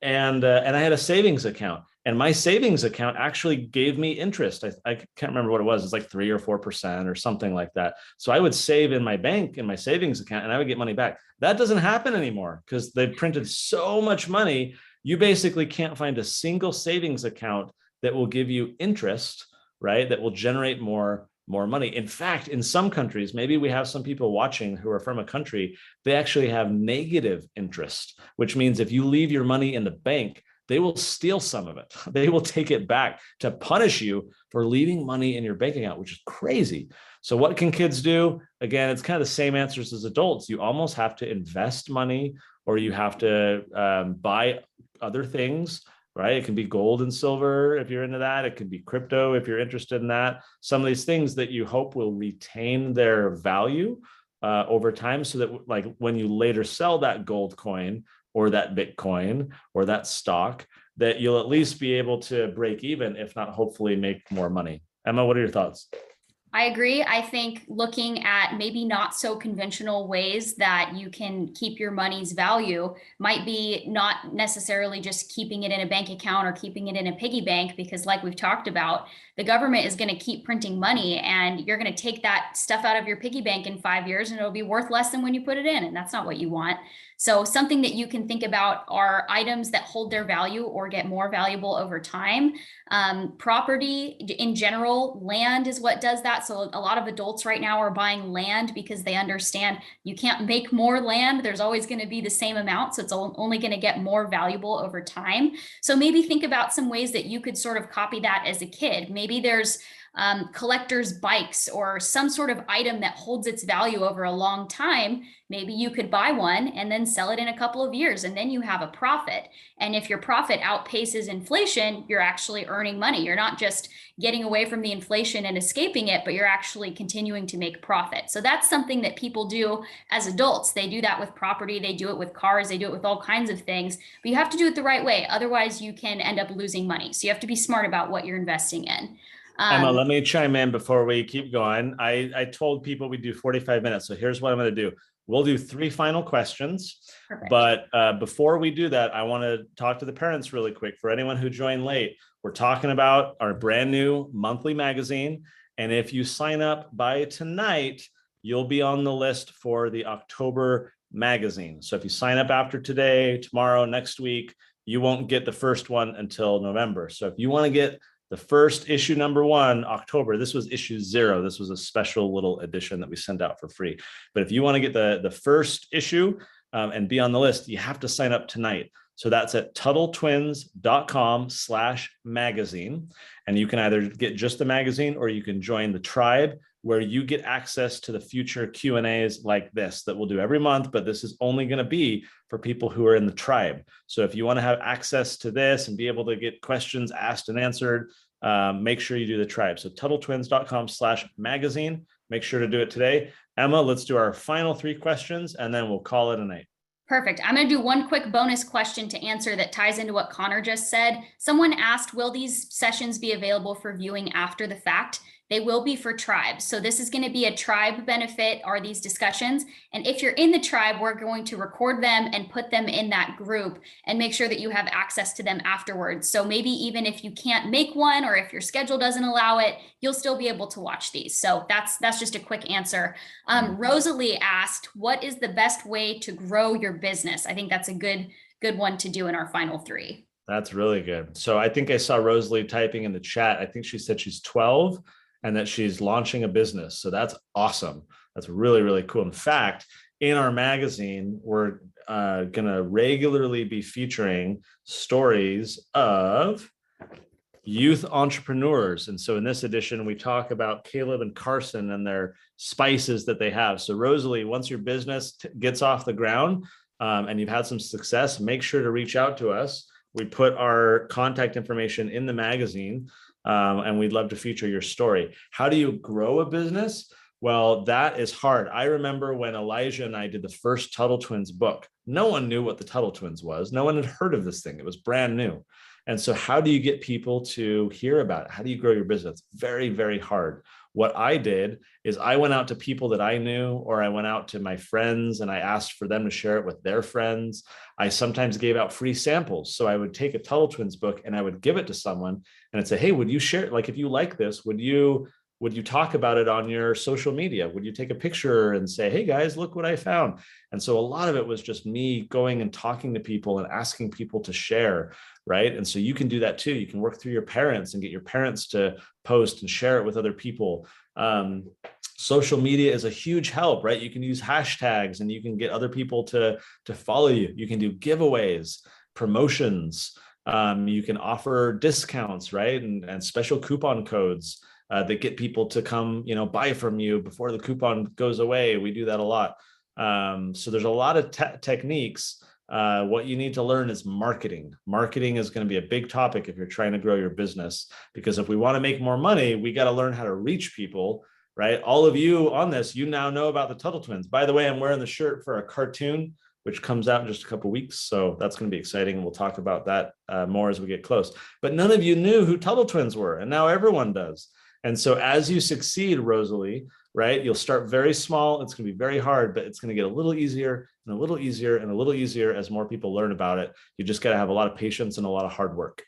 And I had a savings account, and my savings account actually gave me interest. I can't remember what it was. It's like 3 or 4% or something like that. So I would save in my bank, in my savings account, and I would get money back. That doesn't happen anymore because they've printed so much money. You basically can't find a single savings account that will give you interest, right? That will generate more money. In fact, in some countries, maybe we have some people watching who are from a country, they actually have negative interest, which means if you leave your money in the bank, they will steal some of it. They will take it back to punish you for leaving money in your bank account, which is crazy. So what can kids do? Again, it's kind of the same answers as adults. You almost have to invest money, or you have to buy other things, right? It can be gold and silver if you're into that. It can be crypto if you're interested in that. Some of these things that you hope will retain their value over time, so that like when you later sell that gold coin or that Bitcoin or that stock, that you'll at least be able to break even, if not hopefully make more money. Emma, what are your thoughts? I agree. I think looking at maybe not so conventional ways that you can keep your money's value might be not necessarily just keeping it in a bank account or keeping it in a piggy bank, because like we've talked about, the government is going to keep printing money, and you're going to take that stuff out of your piggy bank in 5 years and it'll be worth less than when you put it in. And that's not what you want. So something that you can think about are items that hold their value or get more valuable over time. Property in general, land is what does that. So a lot of adults right now are buying land because they understand you can't make more land. There's always going to be the same amount. So it's only going to get more valuable over time. So maybe think about some ways that you could sort of copy that as a kid. Maybe there's collector's bikes or some sort of item that holds its value over a long time. Maybe you could buy one and then sell it in a couple of years, and then you have a profit. And if your profit outpaces inflation, you're actually earning money. You're not just getting away from the inflation and escaping it, but you're actually continuing to make profit. So that's something that people do as adults. They do that with property, they do it with cars, they do it with all kinds of things, but you have to do it the right way. Otherwise, you can end up losing money. So you have to be smart about what you're investing in. Emma, let me chime in before we keep going. I told people we do 45 minutes. So here's what I'm going to do. We'll do 3 final questions. Perfect. But before we do that, I want to talk to the parents really quick. For anyone who joined late, we're talking about our brand new monthly magazine. And if you sign up by tonight, you'll be on the list for the October magazine. So if you sign up after today, tomorrow, next week, you won't get the first one until November. So if you want to get the first issue, number 1, October, this was issue 0. This was a special little edition that we sent out for free. But if you want to get the first issue and be on the list, you have to sign up tonight. So that's at TuttleTwins.com/magazine. And you can either get just the magazine, or you can join the tribe, where you get access to the future Q&As like this that we'll do every month, but this is only going to be for people who are in the tribe. So if you want to have access to this and be able to get questions asked and answered, make sure you do the tribe. So TuttleTwins.com/magazine. Make sure to do it today. Emma, let's do our final 3 questions and then we'll call it a night. Perfect. I'm going to do one quick bonus question to answer that ties into what Connor just said. Someone asked, will these sessions be available for viewing after the fact? They will be for tribes. So this is going to be a tribe benefit, are these discussions. And if you're in the tribe, we're going to record them and put them in that group and make sure that you have access to them afterwards. So maybe even if you can't make one, or if your schedule doesn't allow it, you'll still be able to watch these. So that's just a quick answer. Rosalie asked, what is the best way to grow your business? I think that's a good one to do in our final three. That's really good. So I think I saw Rosalie typing in the chat. I think she said she's 12 and that she's launching a business. So that's awesome. That's really, really cool. In fact, in our magazine, we're going to regularly be featuring stories of youth entrepreneurs. And so in this edition, we talk about Caleb and Carson and their spices that they have. So Rosalie, once your business gets off the ground and you've had some success, make sure to reach out to us. We put our contact information in the magazine, and we'd love to feature your story. How do you grow a business? Well, that is hard. I remember when Elijah and I did the first Tuttle Twins book, no one knew what the Tuttle Twins was. No one had heard of this thing. It was brand new. And so how do you get people to hear about it? How do you grow your business? Very, very hard. What I did is I went out to people that I knew, or I went out to my friends and I asked for them to share it with their friends. I sometimes gave out free samples. So I would take a Tuttle Twins book and I would give it to someone and I'd say, hey, would you share it? Like, if you like this, would you talk about it on your social media? Would you take a picture and say, hey guys, look what I found? And so a lot of it was just me going and talking to people and asking people to share, right? And so you can do that too. You can work through your parents and get your parents to post and share it with other people. Social media is a huge help, right? You can use hashtags and you can get other people to follow you. You can do giveaways, promotions. You can offer discounts, right? And special coupon codes that get people to come, buy from you before the coupon goes away. We do that a lot. So there's a lot of techniques. What you need to learn is marketing. Marketing is going to be a big topic if you're trying to grow your business, because if we want to make more money, we got to learn how to reach people, right? All of you on this, you now know about the Tuttle Twins. By the way, I'm wearing the shirt for a cartoon, which comes out in just a couple of weeks. So that's going to be exciting. And we'll talk about that more as we get close. But none of you knew who Tuttle Twins were, and now everyone does. And so as you succeed, Rosalie, right, you'll start very small. It's going to be very hard, but it's going to get a little easier and a little easier and a little easier as more people learn about it. You just got to have a lot of patience and a lot of hard work.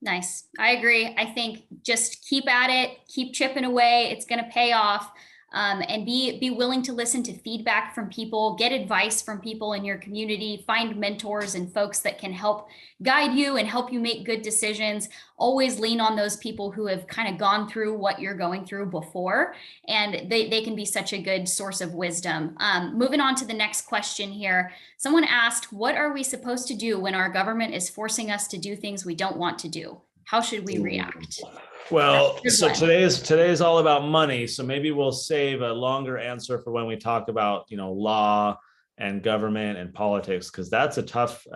Nice. I agree. I think just keep at it, keep chipping away. It's going to pay off. And be willing to listen to feedback from people, get advice from people in your community, find mentors and folks that can help guide you and help you make good decisions. Always lean on those people who have kind of gone through what you're going through before, and they can be such a good source of wisdom. Moving on to the next question here. Someone asked, what are we supposed to do when our government is forcing us to do things we don't want to do? How should we react? Well, so today is all about money. So maybe we'll save a longer answer for when we talk about, law and government and politics, because that's a tough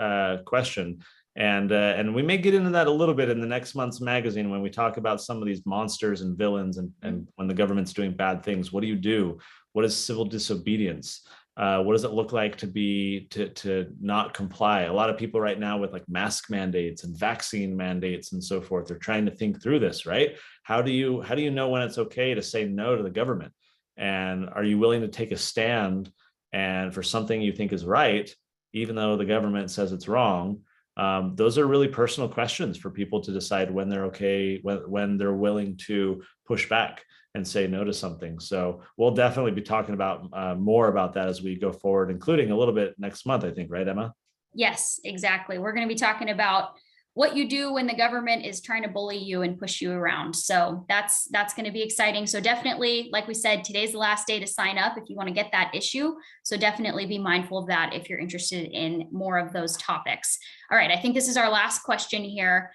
question. And we may get into that a little bit in the next month's magazine when we talk about some of these monsters and villains and when the government's doing bad things. What do you do? What is civil disobedience? What does it look like to not comply? A lot of people right now with like mask mandates and vaccine mandates and so forth, they're trying to think through this, right? How do you know when it's okay to say no to the government? And are you willing to take a stand and for something you think is right, even though the government says it's wrong? Those are really personal questions for people to decide when they're okay, when they're willing to push back and say no to something. So we'll definitely be talking about more about that as we go forward, including a little bit next month, I think, right, Emma? Yes, exactly. We're going to be talking about what you do when the government is trying to bully you and push you around. So that's going to be exciting. So definitely, like we said, today's the last day to sign up if you want to get that issue. So definitely be mindful of that if you're interested in more of those topics. All right, I think this is our last question here.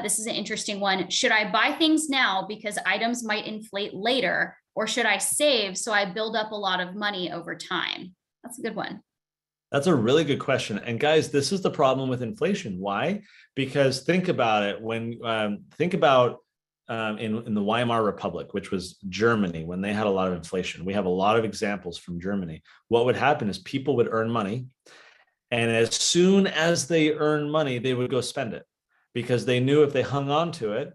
This is an interesting one. Should I buy things now because items might inflate later, or should I save so I build up a lot of money over time? That's a good one. That's a really good question. And guys, this is the problem with inflation. Why? Because think about it. Think about in the Weimar Republic, which was Germany, when they had a lot of inflation. We have a lot of examples from Germany. What would happen is people would earn money, and as soon as they earn money, they would go spend it, because they knew if they hung on to it,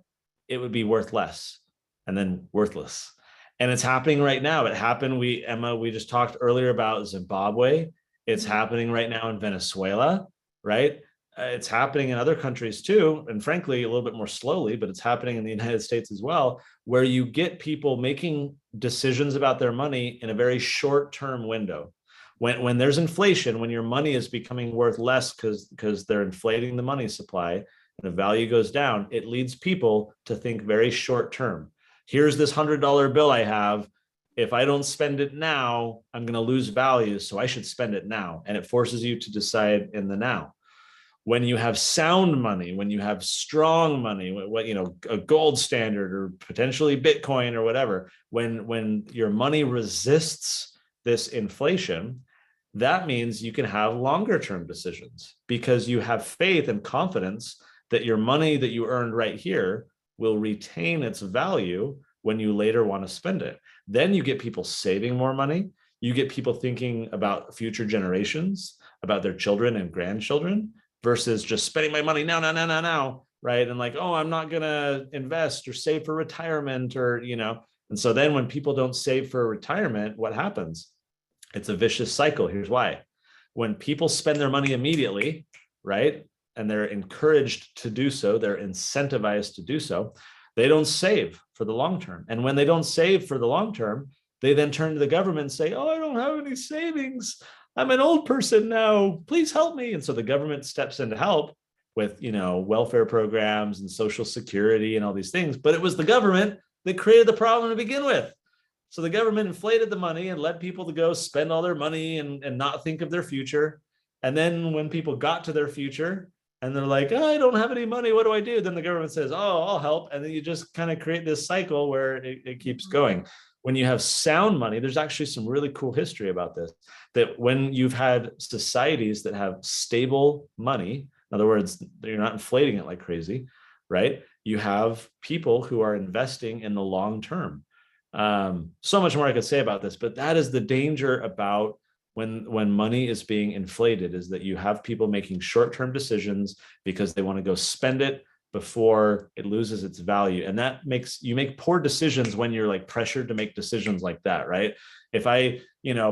it would be worth less. and then worthless. And it's happening right now. It happened. We just talked earlier about Zimbabwe. It's happening right now in Venezuela, right? It's happening in other countries too. And frankly, a little bit more slowly, but it's happening in the United States as well, where you get people making decisions about their money in a very short-term window. When there's inflation, when your money is becoming worth less because they're inflating the money supply and the value goes down, it leads people to think very short term. Here's this $100 bill I have. If I don't spend it now, I'm going to lose value. So I should spend it now. And it forces you to decide in the now. When you have sound money, when you have strong money, what a gold standard or potentially Bitcoin or whatever, when your money resists this inflation, that means you can have longer term decisions because you have faith and confidence that your money that you earned right here will retain its value when you later want to spend it. Then you get people saving more money. You get people thinking about future generations, about their children and grandchildren, versus just spending my money now, right? And like, oh, I'm not going to invest or save for retirement And so then when people don't save for retirement, what happens? It's a vicious cycle. Here's why. When people spend their money immediately, right, and they're encouraged to do so, they're incentivized to do so, they don't save for the long term. And when they don't save for the long term, they then turn to the government and say, oh, I don't have any savings. I'm an old person now. Please help me. And so the government steps in to help with, welfare programs and social security and all these things. But it was the government that created the problem to begin with. So the government inflated the money and led people to go spend all their money and not think of their future. And then when people got to their future and they're like, oh, I don't have any money, what do I do? Then the government says, oh, I'll help. And then you just kind of create this cycle where it keeps going. When you have sound money, there's actually some really cool history about this, that when you've had societies that have stable money, in other words, you're not inflating it like crazy, right? You have people who are investing in the long term. So much more I could say about this, but that is the danger about when money is being inflated, is that you have people making short-term decisions because they want to go spend it before it loses its value. And that makes you make poor decisions when you're like pressured to make decisions like that, right? If I,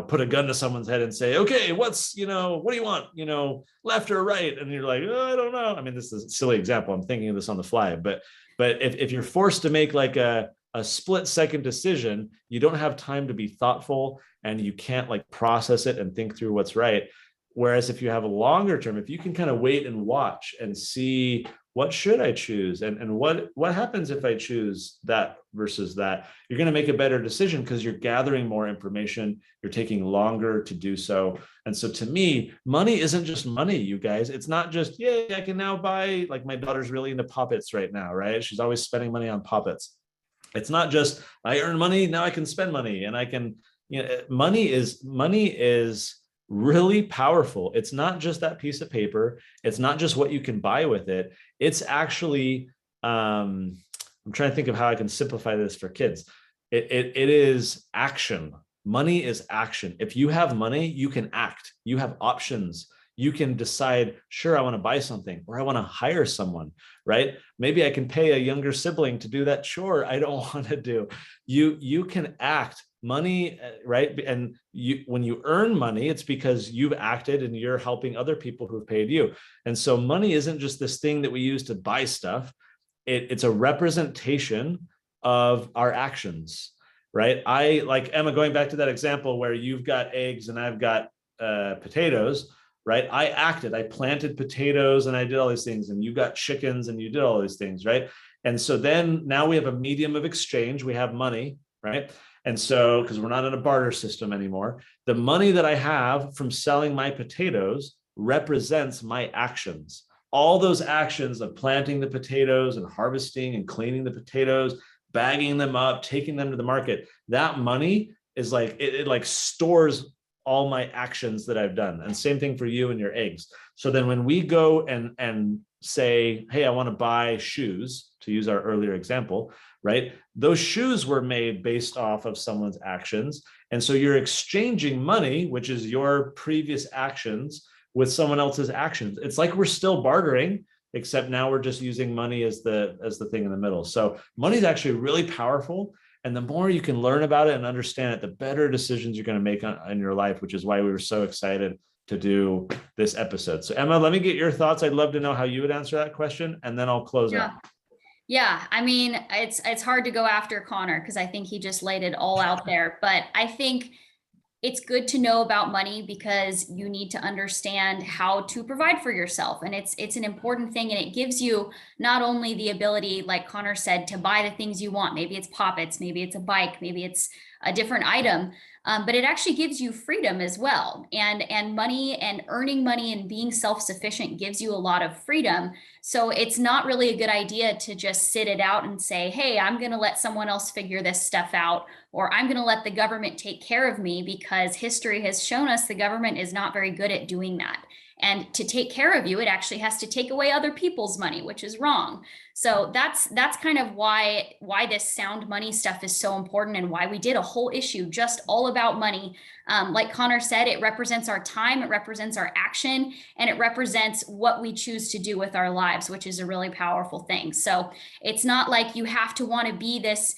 put a gun to someone's head and say, okay, what do you want, left or right? And you're like, oh, I don't know. I mean, this is a silly example. I'm thinking of this on the fly, but if you're forced to make like a split-second decision, you don't have time to be thoughtful and you can't like process it and think through what's right. Whereas if you have a longer term, if you can kind of wait and watch and see what should I choose and what happens if I choose that versus that, you're going to make a better decision because you're gathering more information, you're taking longer to do so. And so to me, money isn't just money, you guys. It's not just, yeah, I can now buy, like my daughter's really into puppets right now, right? She's always spending money on puppets. It's not just I earn money, now I can spend money and I can, money is really powerful. It's not just that piece of paper. It's not just what you can buy with it. It's actually, I'm trying to think of how I can simplify this for kids. It is action. Money is action. If you have money, you can act. You have options. You can decide, sure, I want to buy something or I want to hire someone, right? Maybe I can pay a younger sibling to do that chore I don't want to do. You can act. Money, right? And when you earn money, it's because you've acted and you're helping other people who've paid you. And so money isn't just this thing that we use to buy stuff. It's a representation of our actions, right? I like Emma, going back to that example where you've got eggs and I've got potatoes, right? I acted, I planted potatoes and I did all these things, and you got chickens and you did all these things, right? And so then now we have a medium of exchange. We have money, right? And so, because we're not in a barter system anymore, the money that I have from selling my potatoes represents my actions. All those actions of planting the potatoes and harvesting and cleaning the potatoes, bagging them up, taking them to the market, that money is like, it like stores all my actions that I've done. And same thing for you and your eggs. So then when we go and say, hey, I want to buy shoes, to use our earlier example, right? Those shoes were made based off of someone's actions. And so you're exchanging money, which is your previous actions, with someone else's actions. It's like we're still bartering, except now we're just using money as the thing in the middle. So money is actually really powerful. And the more you can learn about it and understand it, the better decisions you're going to make in your life, which is why we were so excited to do this episode. So Emma, let me get your thoughts. I'd love to know how you would answer that question, and then I'll close out. Yeah, I mean, it's hard to go after Connor because I think he just laid it all out there. But I think it's good to know about money because you need to understand how to provide for yourself, and it's an important thing, and it gives you not only the ability, like Connor said, to buy the things you want. Maybe it's poppets, maybe it's a bike, maybe it's a different item, but it actually gives you freedom as well. And money and earning money and being self-sufficient gives you a lot of freedom. So it's not really a good idea to just sit it out and say, hey, I'm going to let someone else figure this stuff out, or I'm going to let the government take care of me, because history has shown us the government is not very good at doing that. And to take care of you, it actually has to take away other people's money, which is wrong. So that's kind of why this sound money stuff is so important, and why we did a whole issue just all about money. Like Connor said, it represents our time, it represents our action, and it represents what we choose to do with our lives, which is a really powerful thing. So it's not like you have to want to be this,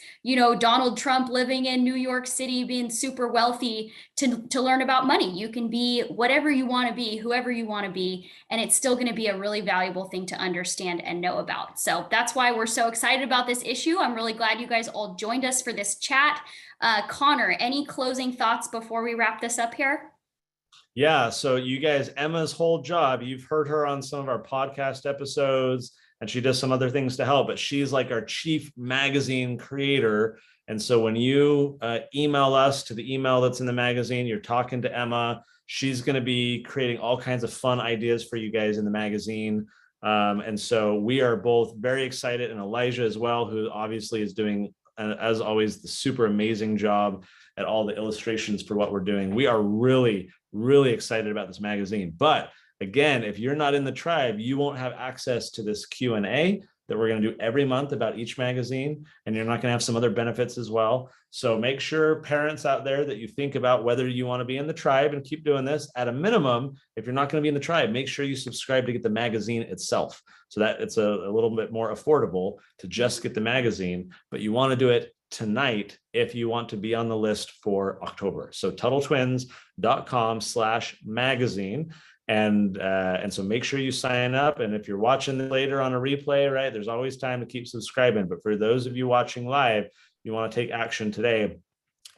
Donald Trump living in New York City, being super wealthy to learn about money. You can be whatever you want to be, whoever you want to be, and it's still going to be a really valuable thing to understand and know about. So that's why we're so excited about this issue. I'm really glad you guys all joined us for this chat. Connor, any closing thoughts before we wrap this up here? Yeah, so you guys, Emma's whole job, you've heard her on some of our podcast episodes, and she does some other things to help, but she's like our chief magazine creator. And so when you email us to the email that's in the magazine, you're talking to Emma. She's going to be creating all kinds of fun ideas for you guys in the magazine. And so we are both very excited, and Elijah as well, who obviously is doing, as always, the super amazing job at all the illustrations for what we're doing. We are really, really excited about this magazine. But again, if you're not in the tribe, you won't have access to this Q&A that we're going to do every month about each magazine, and you're not going to have some other benefits as well. So make sure, parents out there, that you think about whether you want to be in the tribe and keep doing this. At a minimum, if you're not going to be in the tribe, make sure you subscribe to get the magazine itself, so that it's a little bit more affordable to just get the magazine. But you want to do it tonight if you want to be on the list for October. So TuttleTwins.com/magazine. And so make sure you sign up. And if you're watching this later on a replay, right, there's always time to keep subscribing. But for those of you watching live, you want to take action today.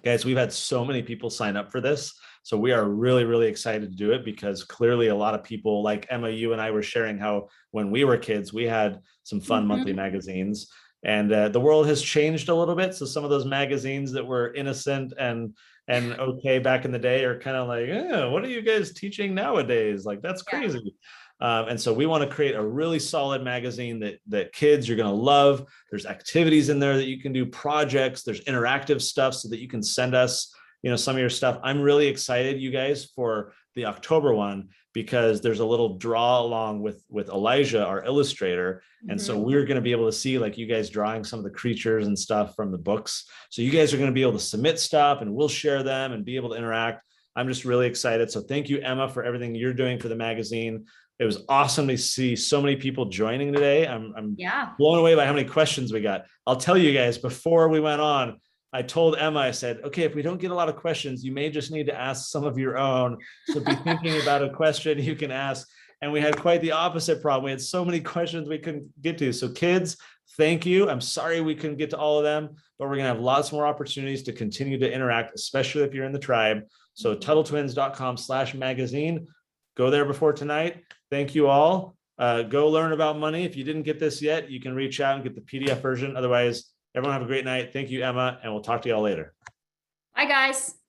Guys, we've had so many people sign up for this. So we are really, really excited to do it, because clearly a lot of people, like Emma, you and I were sharing how when we were kids, we had some fun monthly magazines. And the world has changed a little bit. So some of those magazines that were innocent and okay back in the day are kind of like, what are you guys teaching nowadays? Like, that's crazy. And so we want to create a really solid magazine that kids, you're going to love. There's activities in there that you can do, projects, there's interactive stuff so that you can send us, some of your stuff. I'm really excited, you guys, for the October one, because there's a little draw along with Elijah, our illustrator. And so we're going to be able to see, like, you guys drawing some of the creatures and stuff from the books. So you guys are going to be able to submit stuff, and we'll share them and be able to interact. I'm just really excited. So thank you, Emma, for everything you're doing for the magazine. It was awesome to see so many people joining today. I'm blown away by how many questions we got. I'll tell you guys, before we went on, I told Emma, I said, okay, if we don't get a lot of questions, you may just need to ask some of your own. So be thinking about a question you can ask. And we had quite the opposite problem. We had so many questions we couldn't get to. So kids, thank you. I'm sorry we couldn't get to all of them, but we're going to have lots more opportunities to continue to interact, especially if you're in the tribe. So TuttleTwins.com/magazine. Go there before tonight. Thank you all. Go learn about money. If you didn't get this yet, you can reach out and get the PDF version. Otherwise, everyone have a great night. Thank you, Emma, and we'll talk to y'all later. Bye, guys.